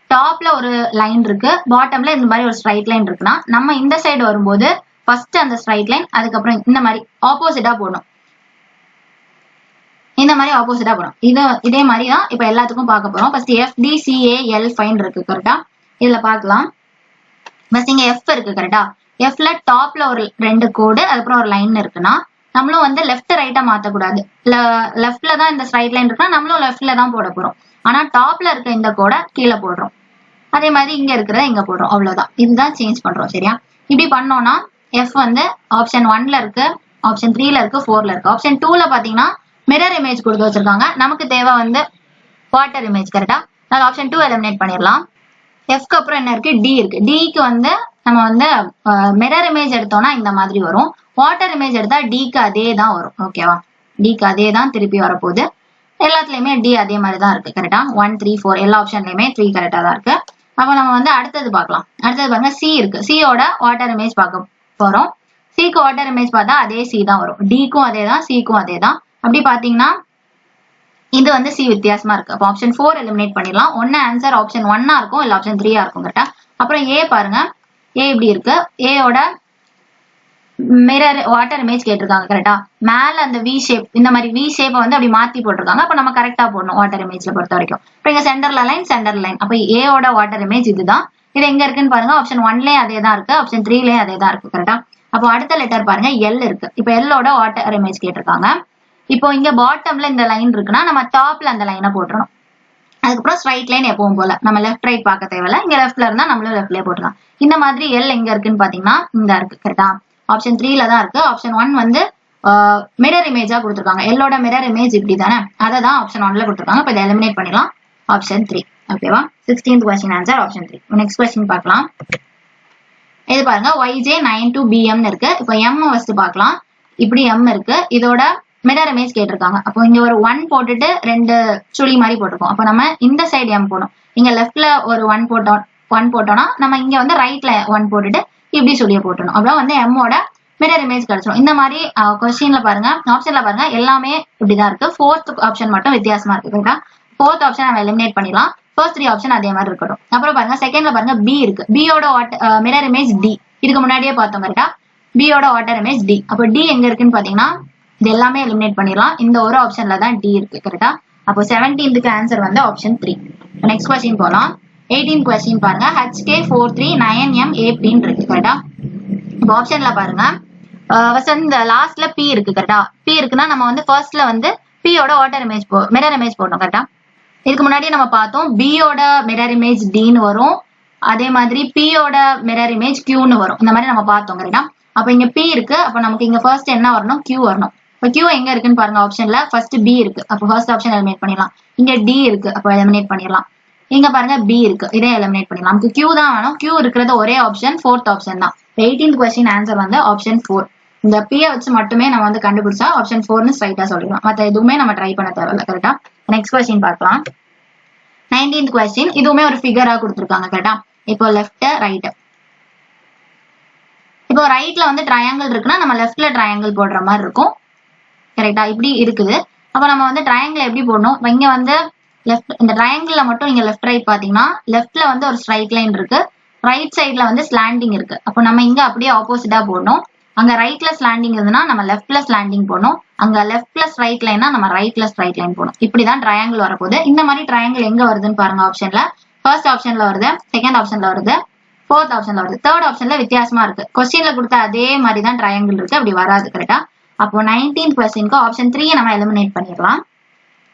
டாப்ல ஒரு லைன் இருக்கு, பாட்டம்ல இந்த மாதிரி ஒரு ஸ்ட்ரைட் லைன் இருக்குன்னா நம்ம இந்த சைடு வரும்போது ஃபர்ஸ்ட் அந்த ஸ்ட்ரைட் லைன், அதுக்கப்புறம் இந்த மாதிரி ஆப்போசிட்டா போடணும். இந்த மாதிரி ஆப்போசிட்டா போடும். இதே மாதிரி தான் இப்ப எல்லாத்துக்கும் பார்க்க போறோம். ஃபர்ஸ்ட் FDCAL5 இருக்கு கரெக்டா. இதுல பார்க்கலாம். ஃபர்ஸ்ட் இங்க F இருக்கு கரெக்டா. Fல டாப்ல ஒரு 2 கோடு, அதுக்கப்புறம் ஒரு லைன் இருக்குன்னா நம்மளும் வந்து லெஃப்ட் ரைட்டா மாத்தக்கூடாது. லெஃப்ட்ல தான் இந்த ஸ்ட்ரைட் லைன் இருக்குன்னா நம்மளும் லெஃப்ட்ல தான் போட போறோம். ஆனா டாப்ல இருக்க இந்த கோடை கீழே போடுறோம். அதே மாதிரி இங்க இருக்கிறத இங்க போடுறோம், அவ்வளவுதான். இதுதான் சேஞ்ச் பண்றோம் சரியா. இப்படி பண்ணோம்னா F வந்து ஆப்ஷன் 1ல இருக்கு, ஆப்ஷன் 3ல இருக்கு, 4ல இருக்கு. ஆப்ஷன் 2ல பாத்தீங்கன்னா மிரர் இமேஜ் கொடுத்து வச்சிருக்காங்க. நமக்கு தேவை வந்து வாட்டர் இமேஜ் கரெக்டா. அதனால ஆப்ஷன் 2 எலிமினேட் பண்ணிடலாம். எஃப்க்கு அப்புறம் என்ன இருக்கு, டி இருக்கு. டிக்கு வந்து நம்ம வந்து மிரர் இமேஜ் எடுத்தோம்னா இந்த மாதிரி வரும். வாட்டர் இமேஜ் எடுத்தா டிக்கு அதே தான் வரும். ஓகேவா, டிக்கு அதே தான் திருப்பி வரப்போகுது. எல்லாத்துலயுமே டி அதே மாதிரி தான் இருக்கு. கரெக்டா 1 3 4 எல்லா ஆப்ஷன்லயுமே 3 கரெக்டா தான் இருக்கு. அப்ப நம்ம வந்து அடுத்தது பார்க்கலாம். அடுத்தது பாருங்க, சி இருக்கு. சியோட வாட்டர் இமேஜ் பார்க்க போறோம். சிக்கு வாட்டர் இமேஜ் பார்த்தா அதே சி தான் வரும். டிக்கும் அதே தான், சிக்கும் அதே தான். அப்படி பாத்தீங்கன்னா இது வந்து சி வித்தியாசமா இருக்கு. அப்போ ஆப்ஷன் 4 எலிமினேட் பண்ணிடலாம். ஒன்னு ஆன்சர் ஆப்ஷன் 1 இருக்கும், இல்ல ஆப்ஷன் 3 இருக்கும். கரெக்டா. அப்புறம் ஏ பாருங்க, ஏ இப்படி இருக்கு. ஏயோட மிரர் வாட்டர் இமேஜ் கேட்டிருக்காங்க. கரெக்டா, மேல அந்த வி ஷேப், இந்த மாதிரி வி ஷேப் வந்து அப்படி மாத்தி போட்டிருக்காங்க. அப்ப நம்ம கரெக்டா போடணும் வாட்டர் இமேஜ்ல பொறுத்த வரைக்கும். இப்போ இங்க சென்டர்ல லைன், சென்டர் லைன். அப்ப ஏயோட வாட்டர் இமேஜ் இதுதான். இது எங்க இருக்குன்னு பாருங்க, ஆப்ஷன் 1லயும் அதே தான் இருக்கு, ஆப்ஷன் 3லயும் அதே தான் இருக்கு. கரெக்டா. அப்போ அடுத்த லெட்டர் பாருங்க, எல் இருக்கு. இப்போ எல்லோட வாட்டர் இமேஜ் கேட்டிருக்காங்க. இப்போ இங்க பாட்டம்ல இந்த லைன் இருக்குன்னா நம்ம டாப்ல அந்த லைனை போட்டுறோம். அதுக்கப்புறம் ஸ்ட்ரைட் லைன் எப்பவும் போல, நம்ம லெஃப்ட் ரைட் பார்க்க தேவையில்ல. இங்க லெஃப்ட்ல இருந்தா நம்மளும் லெஃப்ட்லயே போட்டுக்கலாம். இந்த மாதிரி எல் எங்க இருக்குன்னு பாத்தீங்கன்னா இந்த இருக்கு. கரெக்டா, ஆப்ஷன் 3ல தான் இருக்கு. ஆப்ஷன் 1 வந்து மிரர் இமேஜா கொடுத்துருக்காங்க. எல்லோட மிரர் இமேஜ் இப்படி தானே, அதை தான் ஆப்ஷன் 1ல கொடுத்துருக்காங்க. இப்போ இதை எலிமினேட் பண்ணிடலாம், ஆப்ஷன் 3. ஓகேவா, 16th question answer option 3. Next question பார்க்கலாம். இது பாருங்க, YJ9 to BM இருக்கு. இப்போ M ஃபர்ஸ்ட் பார்க்கலாம். இப்படி M இருக்கு. இதோட மிரர் இமேஜ் கேட்டிருக்காங்க. அப்போ இங்க ஒரு 1 போட்டுட்டு 2 சுழி மாதிரி போட்டிருக்கோம். அப்போ நம்ம இந்த சைடு M போடும். இங்க லெஃப்ட்ல ஒரு 1 போட்டோம்னா நம்ம இங்க வந்து ரைட்ல 1 போட்டுட்டு இப்படி சுழிய போட்டணும். அப்புறம் வந்து M ஓட மிரர் இமேஜ் கிடைச்சிடும். இந்த மாதிரி கொஸ்டின்ல பாருங்க, ஆப்ஷன்ல பாருங்க, எல்லாமே இப்படிதான் இருக்கு. 4th ஆப்ஷன் மட்டும் வித்தியாசமா இருக்கு. கரெக்டா, 4th ஆப்ஷன் நம்ம எலிமினேட் பண்ணிடலாம். ஃபர்ஸ்ட் 3 ஆப்ஷன் அதே மாதிரி இருக்கட்டும். அப்புறம் பாருங்க, செகண்ட்ல பாருங்க, பி இருக்கு. பியோட மிரர் இமேஜ் டி. இதுக்கு முன்னாடியே பார்த்தோம். கரெக்டா, பியோட வாட்டர் இமேஜ் டி. அப்போ டி எங்க இருக்குன்னு பாத்தீங்கன்னா இது எல்லாமே எலிமினேட் பண்ணிடலாம். இந்த ஒரு ஆப்ஷன்ல தான் டி இருக்கு. கரெக்டா, அப்போ 17th ஆன்சர் வந்து ஆப்ஷன் 3. நெக்ஸ்ட் கொஸ்டின் போலாம். 18th கொஸ்டின் பாருங்க, HK439MAP இருக்கு. கரெக்டா, இப்போ ஆப்ஷன்ல பாருங்க, இந்த லாஸ்ட்ல பி இருக்கு. கரெக்டா, பி இருக்குன்னா நம்ம வந்து ஃபர்ஸ்ட்ல வந்து பியோட வாட்டர் இமேஜ் மிரர் இமேஜ் போடணும். கரெக்டா, இதுக்கு முன்னாடியே நம்ம பார்த்தோம், பியோட மிரர் இமேஜ் டின்னு வரும். அதே மாதிரி பியோட மிரர் இமேஜ் கியூன்னு வரும். இந்த மாதிரி நம்ம பார்த்தோம். கரெக்டா, அப்ப இங்க பி இருக்கு. அப்ப நமக்கு இங்க ஃபர்ஸ்ட் என்ன வரணும், கியூ வரணும். இப்போ கியூ எங்க இருக்குன்னு பாருங்க, ஆப்ஷன்ல ஃபர்ஸ்ட் பி இருக்கு. அப்போ ஃபர்ஸ்ட் ஆப்ஷன் எலிமினேட் பண்ணிடலாம். இங்க டி இருக்கு, அப்போ எலிமினேட் பண்ணிடலாம். இங்க பாருங்க பி இருக்கு, இதே எலிமினேட் பண்ணிடலாம். நமக்கு கியூ தான் வேணும். கியூ இருக்கிறது ஒரே ஆப்ஷன், 4th ஆப்ஷன் தான். 18th கொஸ்டின் ஆன்சர் வந்து ஆப்ஷன் 4. இந்த பியை வச்சு மட்டுமே நம்ம வந்து கண்டுபிடிச்சா ஆப்ஷன் 4ன்னு ஸ்ட்ரைட்டா சொல்லிடலாம். மற்ற எதுவுமே நம்ம ட்ரை பண்ண தேவையில்ல. கரெக்டா, நெக்ஸ்ட் கொஸ்டின் பார்க்கலாம். 19th கொஸ்டின், இதுவுமே ஒரு ஃபிகரா கொடுத்துருக்காங்க. கரெக்டா, இப்போ லெஃப்ட் ரைட். இப்போ ரைட்ல வந்து ட்ரையாங்கிள் இருக்குன்னா நம்ம லெஃப்ட்ல ட்ரையாங்கிள் போடுற மாதிரி இருக்கும். கரெக்டா, இப்படி இருக்குது. அப்ப நம்ம வந்து ட்ரையாங்கிள் எப்படி போடணும், இங்க வந்து லெஃப்ட், இந்த ட்ரையாங்கிள்ல மட்டும் நீங்க லெஃப்ட் ரைட் பாத்தீங்கன்னா லெஃப்ட்ல வந்து ஒரு ஸ்ட்ரைட் லைன் இருக்கு, ரைட் சைட்ல வந்து ஸ்லாண்டிங் இருக்கு. அப்போ நம்ம இங்க அப்படியே ஆப்போசிட்டா போடணும். அங்க ரைட்ல ஸ்லாண்டிங் இருந்ததுன்னா நம்ம லெஃப்ட்ல ஸ்லாண்டிங் போடணும். அங்க லெஃப்ட்ல ஸ்ட்ரைட் லைன்னா நம்ம ரைட்ல ஸ்ட்ரைட் லைன் போடணும். இப்படிதான் ட்ரையாங்கிள் வரப்போகுது. இந்த மாதிரி ட்ரையாங்கிள் எங்க வருதுன்னு பாருங்க, ஆப்ஷன்ல ஃபர்ஸ்ட் ஆப்ஷன்ல வருது, செகண்ட் ஆப்ஷன்ல வருது, 4th ஆப்ஷன்ல வருது. 3rd ஆப்ஷன்ல வித்தியாசமா இருக்கு. கொஸ்டின்ல கொடுத்த அதே மாதிரி தான் ட்ரையாங்கிள் இருக்கு, அப்படி வராது. கரெக்டா, அப்போ 19th கொஸ்டினுக்கு ஆப்ஷன் 3 நம்ம எலிமினேட் பண்ணிடலாம்.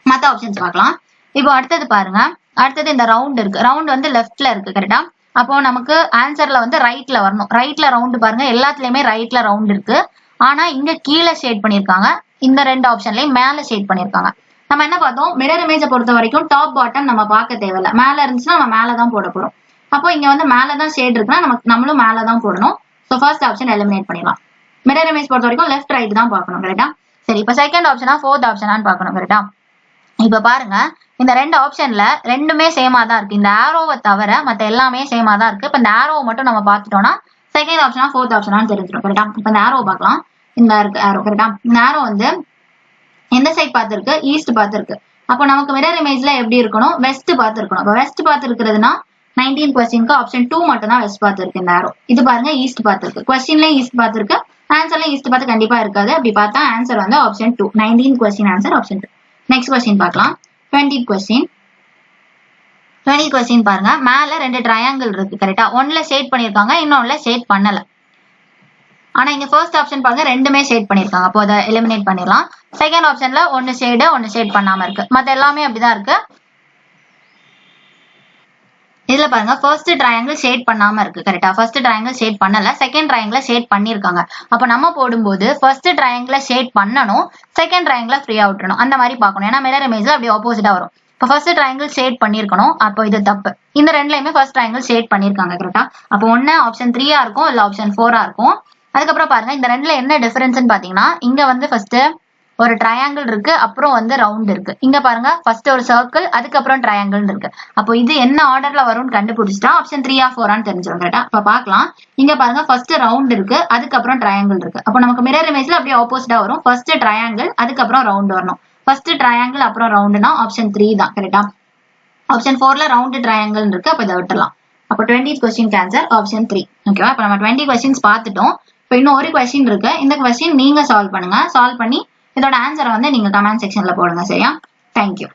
மற்ற ஆப்ஷன்ஸ் பார்க்கலாம். இப்போ அடுத்தது பாருங்க, அடுத்தது இந்த ரவுண்ட் இருக்கு. ரவுண்ட் வந்து லெஃப்ட்ல இருக்கு. கரெக்டா, அப்போ நமக்கு ஆன்சர்ல வந்து ரைட்ல வரணும். ரைட்ல ரவுண்ட் பாருங்க, எல்லாத்துலயுமே ரைட்ல ரவுண்ட் இருக்கு. ஆனா இங்க கீழே ஷேட் பண்ணிருக்காங்க, இந்த 2 ஆப்ஷன்லயும் மேல ஷேட் பண்ணிருக்காங்க. நம்ம என்ன பார்த்தோம், மிரர் இமேஜை பொறுத்த வரைக்கும் டாப் பாட்டம் நம்ம பார்க்க தேவையில்ல. மேல இருந்துச்சுன்னா நம்ம மேலதான் போட போறோம். அப்போ இங்க வந்து மேலதான் ஷேட் இருக்குன்னா நம்மளும் மேலதான் போடணும். ஸோ ஃபர்ஸ்ட் ஆப்ஷன் எலிமினேட் பண்ணிடலாம். மிரர் இமேஜ் பொறுத்த வரைக்கும் லெஃப்ட் ரைட் தான் பார்க்கணும். கரெக்டா, சரி. இப்போ செகண்ட் ஆப்ஷனா 4th ஆப்ஷனான்னு பார்க்கணும். கரெக்டா, இப்ப பாருங்க, இந்த 2 ஆப்ஷன்ல ரெண்டுமே சேமா தான் இருக்கு. இந்த ஆரோவை தவிர மத்த எல்லாமே சேமா தான் இருக்கு. இப்ப இந்த ஆரோவை மட்டும் நம்ம பார்த்துட்டோம்னா செகண்ட் ஆப்ஷனா 4th ஆப்ஷனான்னு தெரிஞ்சிடும். கரெக்டா, இப்ப இந்த ஆரோ பார்க்கலாம். இந்த இருக்கு ஆரோ. கரெக்டா, இந்த ஆரோ வந்து எந்த சைட் பார்த்துருக்கு, ஈஸ்ட் பார்த்துருக்கு. அப்போ நமக்கு மிரர் இமேஜ்ல எப்படி இருக்கணும், வெஸ்ட் பார்த்து இருக்கணும். இப்போ வெஸ்ட் பார்த்து இருக்கிறதுனா 19th கொஸ்டினுக்கு ஆப்ஷன் 2 மட்டும் தான் வெஸ்ட் பார்த்து இருக்கு. இந்த ஆரோ இது பாருங்க, ஈஸ்ட் பார்த்து இருக்கு. கொஸ்டின்லயும் ஈஸ்ட் பார்த்து இருக்கு, ஆன்சர்லயும் ஈஸ்ட் பார்த்து கண்டிப்பா இருக்காது. அப்படி பார்த்தா ஆன்சர் வந்து option 2. 19th question answer option 2. Next question பார்க்கலாம். 20th question. 20th கொஸ்டின் பாருங்க, மேல 2 ட்ரையாங்கிள் இருக்கு. கரெக்டா, ஒன்ல ஷேட் பண்ணிருக்காங்க, இன்னொன்னுல ஷேட் பண்ணல. ஆனா இங்க ஃபர்ஸ்ட் ஆப்ஷன் பாருங்க, ரெண்டுமே ஷேட் பண்ணிருக்காங்க. அப்போ அதை எலிமினேட் பண்ணிடலாம். செகண்ட் ஆப்ஷன்ல ஒன்னு ஷேட் பண்ணாம இருக்கு, மத்த எல்லாமே அப்படிதான் இருக்கு. இதுல பாருங்க, ஃபர்ஸ்ட் ட்ரையாங்கிள் ஷேட் பண்ணாம இருக்கு. கரெக்டா, ஃபர்ஸ்ட் ட்ரையாங்கிள் ஷேட் பண்ணல, செகண்ட் ட்ரையாங்கிள் ஷேட் பண்ணிருக்காங்க. அப்ப நம்ம போடும்போது ஃபர்ஸ்ட் ட்ரையாங்கிள் ஷேட் பண்ணணும், செகண்ட் ட்ரையாங்கிள் ஃப்ரீயா விட்டுறணும். அந்த மாதிரி பார்க்கணும். ஏன்னா மிரர் இமேஜ்ல அப்படி ஆப்போசிட்டா வரும். இப்போ ஃபர்ஸ்ட் ட்ரையாங்கிள் ஷேட் பண்ணிருக்கணும், அப்போ இது தப்பு. இந்த ரெண்டுலயுமே ஃபர்ஸ்ட் ட்ரையாங்கிள் ஷேட் பண்ணிருக்காங்க கரெக்டா. அப்போ ஒன்னு ஆப்ஷன் 3 இருக்கும், இல்ல ஆப்ஷன் 4 இருக்கும். அதுக்கப்புறம் பாருங்க இந்த ரெண்டுல என்ன டிஃபரன்ஸ்னு பாத்தீங்கன்னா, இங்க வந்து ஃபர்ஸ்ட் ஒரு ட்ரையாங்கிள் இருக்கு, அப்புறம் வந்து ரவுண்ட் இருக்கு. இங்க பாருங்க ஃபர்ஸ்ட் ஒரு சர்க்கிள், அதுக்கப்புறம் ட்ரையாங்கிள் இருக்கு. அப்போ இது என்ன ஆர்டர்ல வரும்னு கண்டுபிடிச்சிட்டா ஆப்ஷன் 3 ஆ 4 தெரிஞ்சிடும் கரெக்டா. அப்ப பாக்கலாம். இங்க பாருங்க ஃபர்ஸ்ட் ரவுண்ட் இருக்கு, அதுக்கப்புறம் ட்ரையாங்கிள் இருக்கு. அப்போ நமக்கு மிரர் இமேஜ்ல அப்படியே ஆப்போசிட்டா வரும். ஃபர்ஸ்ட் ட்ரையாங்கிள், அதுக்கப்புறம் ரவுண்ட் வரணும். ஃபர்ஸ்ட் ட்ரையாங்கிள் அப்புறம் ரவுண்ட்னா ஆப்ஷன் 3 தான் கரெக்டா. ஆப்ஷன் 4ல ரவுண்ட் ட்ரையாங்கிள் இருக்கு, அப்ப இதை விட்டுலாம். அப்போ 20th கொஸ்டின் ஆன்சர் ஆப்ஷன் 3. ஓகேவா. இப்போ நம்ம 20 கொஸ்டின்ஸ் பார்த்துட்டோம். இப்போ இன்னும் ஒரு கொஸ்டின் இருக்கு. இந்த கொஸ்டின் நீங்க சால்வ் பண்ணுங்க. சால்வ் பண்ணி இதோட ஆன்சரை வந்து நீங்க கமெண்ட் செக்ஷன்ல போடுங்க சரியா. தேங்க்யூ.